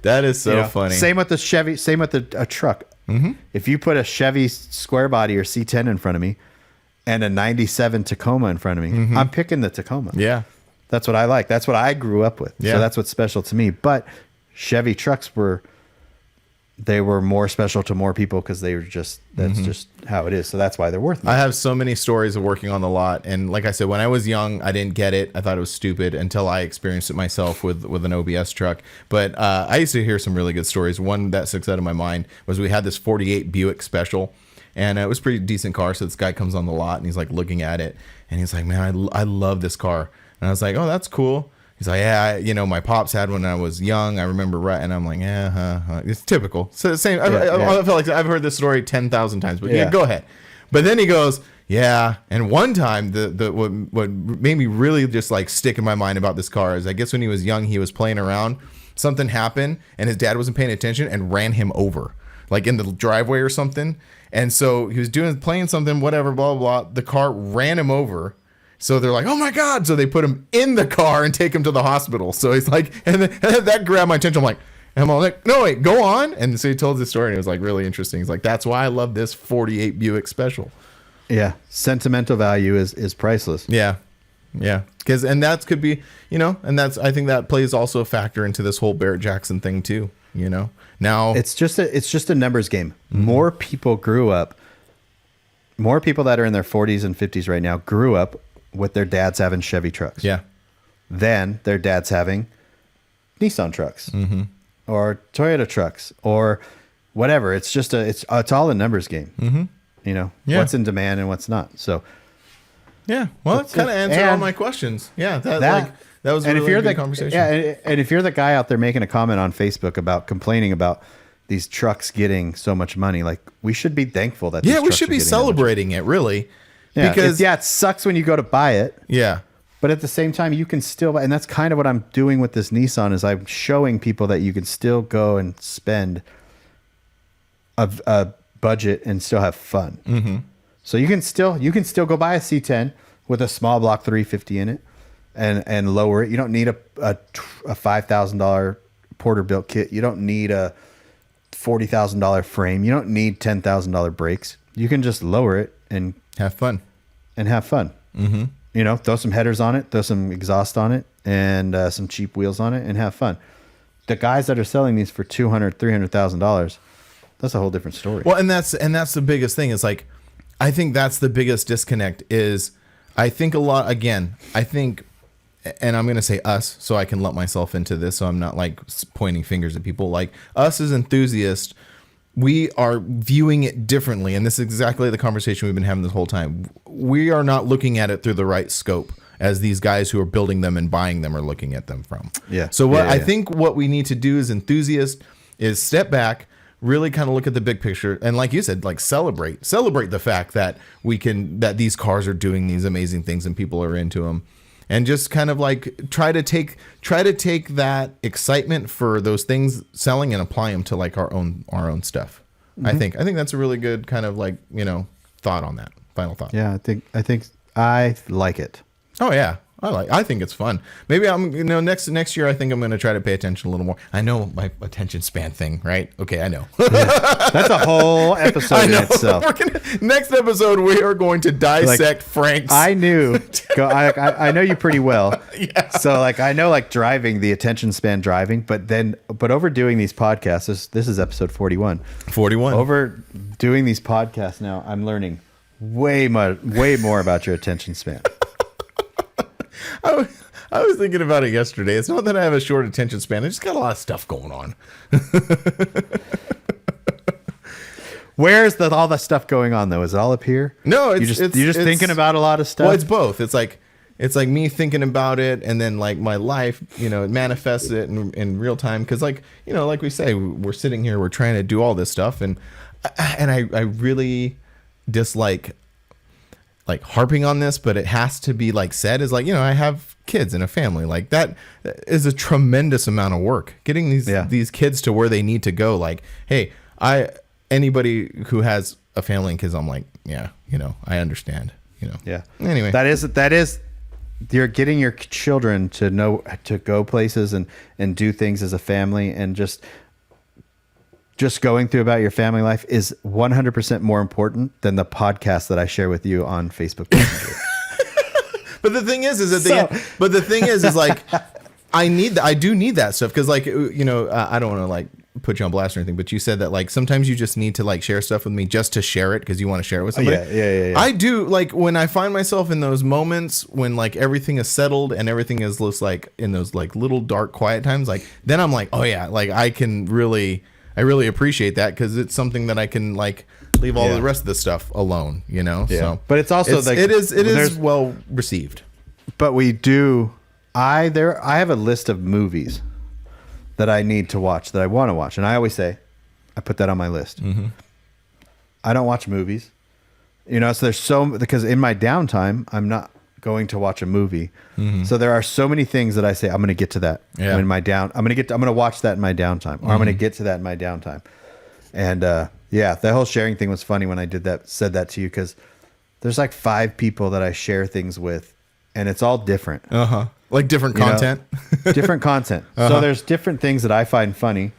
That is so funny. Same with the Chevy. Same with a truck. If you put a Chevy Square Body or C10 in front of me, and a '97 Tacoma in front of me, I'm picking the Tacoma. Yeah. That's what I like. That's what I grew up with. Yeah. So that's what's special to me. But Chevy trucks were more special to more people because that's just how it is. So that's why they're worth more. I have so many stories of working on the lot, and like I said, when I was young, I didn't get it. I thought it was stupid until I experienced it myself with an OBS truck. But I used to hear some really good stories. One that sticks out of my mind was we had this '48 Buick Special, and it was a pretty decent car. So this guy comes on the lot and he's like looking at it, and he's like, "Man, I love this car." And I was like, "Oh, that's cool." He's like, "Yeah, my pops had one when I was young. I remember right." And I'm like, "Yeah, it's typical." So the same. I feel like I've heard this story 10,000 times, but yeah, go ahead. But then he goes, "Yeah." And one time, what made me really just like stick in my mind about this car is, I guess when he was young, he was playing around. Something happened, and his dad wasn't paying attention and ran him over, like in the driveway or something. And so he was playing something, whatever, blah blah blah. The car ran him over. So they're like, "Oh my God." So they put him in the car and take him to the hospital. So he's like, and that grabbed my attention. I'm like, "No, wait, go on." And so he told the story, and it was like really interesting. He's like, "That's why I love this '48 Buick Special." Yeah, sentimental value is priceless. Yeah. And that could be, I think that plays also a factor into this whole Barrett Jackson thing too. Now It's just a numbers game. More people that are in their 40s and 50s right now grew up with their dads having Chevy trucks. Yeah. Than their dads having Nissan trucks or Toyota trucks or whatever. It's just it's all a numbers game. What's in demand and what's not. So yeah, well, that kind of answered all my questions. Yeah, that was a really good conversation. Yeah, and if you're the guy out there making a comment on Facebook about complaining about these trucks getting so much money, like we should be thankful that these we trucks should are be getting that much celebrating it, really. Yeah, Because it sucks when you go to buy it. Yeah. But at the same time, you can still buy, and that's kind of what I'm doing with this Nissan is I'm showing people that you can still go and spend a budget and still have fun. So you can still go buy a C10 with a small block 350 in it and lower it. You don't need a $5,000 Porter-built kit. You don't need a $40,000 frame. You don't need $10,000 brakes. You can just lower it and have fun. Throw some headers on it, throw some exhaust on it, and some cheap wheels on it, and have fun. The guys that are selling these for $200,000, $300,000, that's a whole different story. Well, and that's the biggest thing is like, I think that's the biggest disconnect is I think, and I'm going to say us, so I can lump myself into this, so I'm not like pointing fingers at people. Like us as enthusiasts, we are viewing it differently. And this is exactly the conversation we've been having this whole time. We are not looking at it through the right scope as these guys who are building them and buying them are looking at them from. Yeah. So I think what we need to do as enthusiasts is step back, really kind of look at the big picture. And like you said, like celebrate the fact that that these cars are doing these amazing things and people are into them. And just kind of like try to take that excitement for those things selling and apply them to like our own stuff. Mm-hmm. I think that's a really good kind of like, thought on that. Final thought. Yeah, I think I like it. Oh yeah. I think it's fun. Maybe I'm, next year I think I'm going to try to pay attention a little more. I know my attention span thing, right? Okay, I know. Yeah. That's a whole episode in itself. Next episode, we are going to dissect Frank's. I knew. I know you pretty well. Yeah. So I know driving, the attention span driving, but overdoing these podcasts. This is episode 41. 41. Over doing these podcasts now, I'm learning way more about your attention span. I was thinking about it yesterday. It's not that I have a short attention span. I just got a lot of stuff going on. Where's all the stuff going on though? Is it all up here? No, you're just thinking about a lot of stuff. Well, it's both. It's like me thinking about it, and then like my life, it manifests it in real time. Because like we say, we're sitting here, we're trying to do all this stuff, and I really dislike like harping on this, but it has to be said is I have kids and a family. Like that is a tremendous amount of work getting these kids to where they need to go. Like, hey, anybody who has a family and kids, I'm like, yeah, I understand, Yeah. Anyway, that is you're getting your children to go places and do things as a family, and just going through about your family life is 100% more important than the podcast that I share with you on Facebook Messenger. But the thing is like, I do need that stuff. Cause I don't want to put you on blast or anything, but you said that sometimes you just need to share stuff with me just to share it. Cause you want to share it with somebody. Yeah. I do when I find myself in those moments when everything is settled and everything is just in those little dark, quiet times, then I'm like, oh yeah, I really appreciate that because it's something that I can leave all the rest of the stuff alone, Yeah. So, but it's also it is well received. But we do. I have a list of movies that I need to watch, that I want to watch, and I always say, I put that on my list. Mm-hmm. I don't watch movies, So because in my downtime, I'm not going to watch a movie. Mm-hmm. So there are so many things that I say, I'm going to get to that in my I'm going to watch that in my downtime, or I'm going to get to that in my downtime. And the whole sharing thing was funny when I said that to you, because there's 5 people that I share things with, and it's all different. Like different content. Different content. So there's different things that I find funny,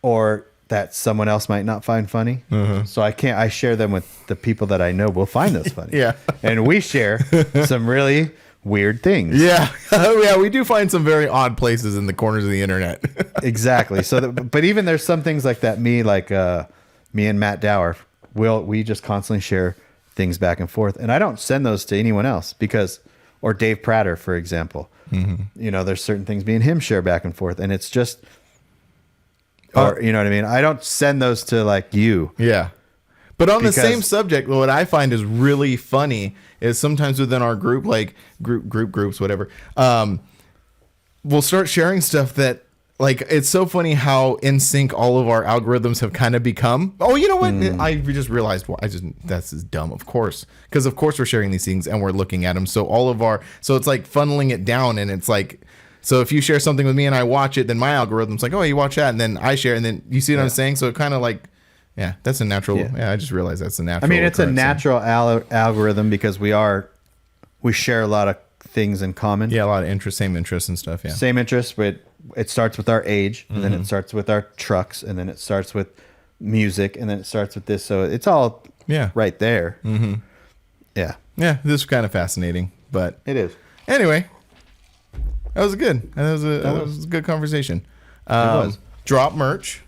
or that someone else might not find funny. So I share them with the people that I know will find those funny. Yeah. And we share some really weird things. Yeah. Yeah, we do find some very odd places in the corners of the internet. Exactly. So but even there's some things like that, me and Matt Dower, we just constantly share things back and forth, and I don't send those to anyone else or Dave Prater, for example. Mm-hmm. There's certain things me and him share back and forth, and it's just or you know what I mean? I don't send those to you. Yeah. But on the same subject, what I find is really funny is sometimes within our group, groups, whatever, we'll start sharing stuff that it's so funny how in sync all of our algorithms have kind of become. Oh, you know what? I just realized that's just dumb, of course. Because of course we're sharing these things and we're looking at them. So it's funneling it down, and it's so if you share something with me and I watch it, then my algorithm's oh, you watch that, and then I share, and then you see what I'm saying? So it kind of yeah, that's a natural. Yeah, I just realized that's a natural. I mean, it's a natural algorithm because we share a lot of things in common. Yeah, a lot of same interests and stuff. Yeah, same interests, but it starts with our age, and then it starts with our trucks, and then it starts with music, and then it starts with this. So it's all right there. Mm-hmm. Yeah, this is kind of fascinating, but it is. Anyway, that was good. That was a good conversation. It was. Drop merch.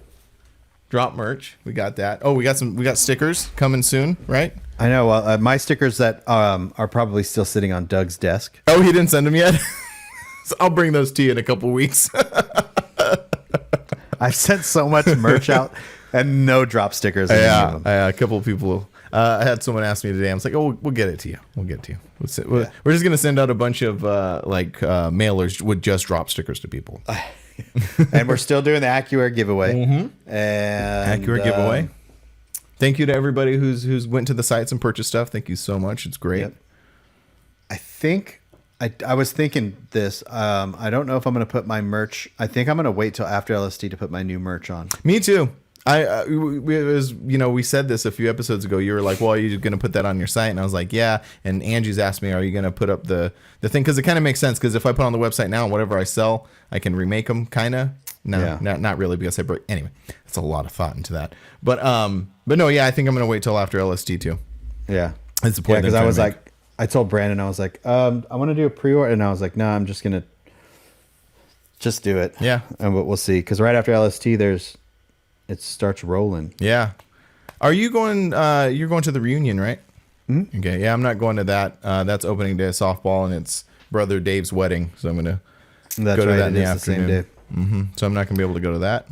We got that. Oh, we got stickers coming soon, right? I know. Well, my stickers that are probably still sitting on Doug's desk. Oh, he didn't send them yet? So I'll bring those to you in a couple weeks. I've sent so much merch out and no drop stickers. Yeah, a couple of people. I had someone ask me today. I was like, "Oh, we'll get it to you. We're just gonna send out a bunch of mailers with just drop stickers to people." And we're still doing the AccuAir giveaway. Mm-hmm. And AccuAir giveaway. Thank you to everybody who's went to the sites and purchased stuff. Thank you so much. It's great. Yep. I think I was thinking this. I don't know if I'm going to put my merch. I think I'm going to wait till after LSD to put my new merch on. Me too. We said this a few episodes ago. You were like, well, are you going to put that on your site? And I was like, yeah. And Angie's asked me, are you going to put up the thing? Because it kind of makes sense. Because if I put on the website now, whatever I sell, I can remake them, kind of. No, not really, because I broke. Anyway, that's a lot of thought into that. But no, yeah, I think I'm going to wait till after LSD too. Yeah. That's the point. Because I was like, I told Brandon, I was like, I want to do a pre-order. And I was like, no, I'm just going to just do it. Yeah. And we'll see. Because right after LST, it starts rolling. Yeah. Are you going? You're going to the reunion, right? Mm-hmm. Okay. Yeah, I'm not going to that. That's opening day of softball, and it's brother Dave's wedding, so I'm gonna go to that in the afternoon. The same day. Mm-hmm. So I'm not gonna be able to go to that.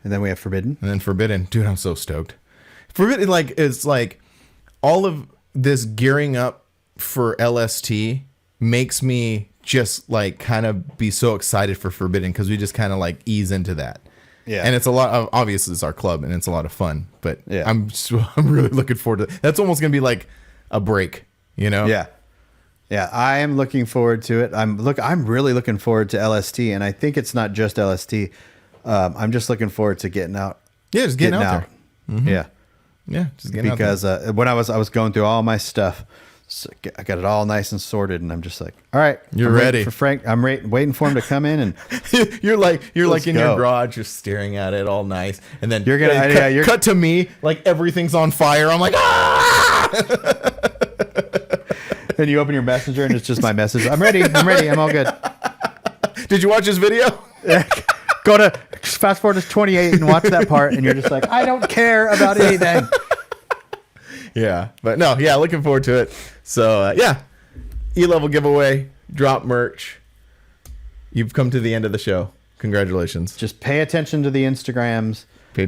And then we have Forbidden. And then Forbidden, dude, I'm so stoked. Forbidden, it's like all of this gearing up for LST makes me just like kind of be so excited for Forbidden, because we just kind of like ease into that. Yeah. And it's a lot of, obviously it's our club and it's a lot of fun, but yeah. I'm really looking forward to it. That's almost going to be like a break, you know? Yeah. Yeah. I am looking forward to it. I'm really looking forward to LST, and I think it's not just LST. I'm just looking forward to getting out. Yeah. Just getting out there. Mm-hmm. Yeah. Yeah. Just getting because, out there. When I was going through all my stuff, so I got it all nice and sorted, and I'm just like, all right, you're I'm ready for Frank. I'm waiting for him to come in, and you're like in go. your garage, just staring at it all nice, and then you're gonna cut to me like everything's on fire. I'm like, ah! Then you open your messenger and it's just my message. I'm ready. I'm all good. Did you watch this video? Go to fast forward to 28 and watch that part, and you're just like, I don't care about anything. Yeah, but no, yeah, looking forward to it. So yeah, E-level giveaway, drop merch. You've come to the end of the show. Congratulations. Just pay attention to the Instagrams. Pay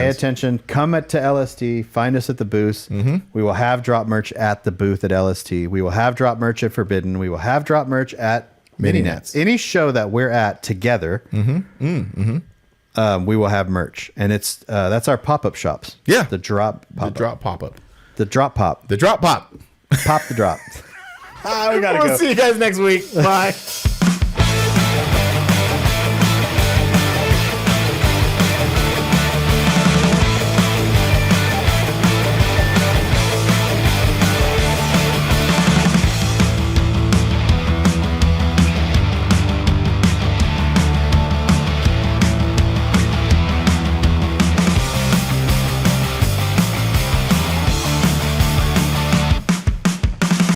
attention. Come to LSD. Find us at the booth. Mm-hmm. We will have drop merch at the booth at LST. We will have drop merch at Forbidden. We will have drop merch at Mini-Nets. Any show that we're at together, we will have merch, and that's our pop-up shops. Yeah, the drop pop-up. The drop pop-up. The drop pop. The drop pop. Pop the drop. We gotta go. We'll see you guys next week. Bye.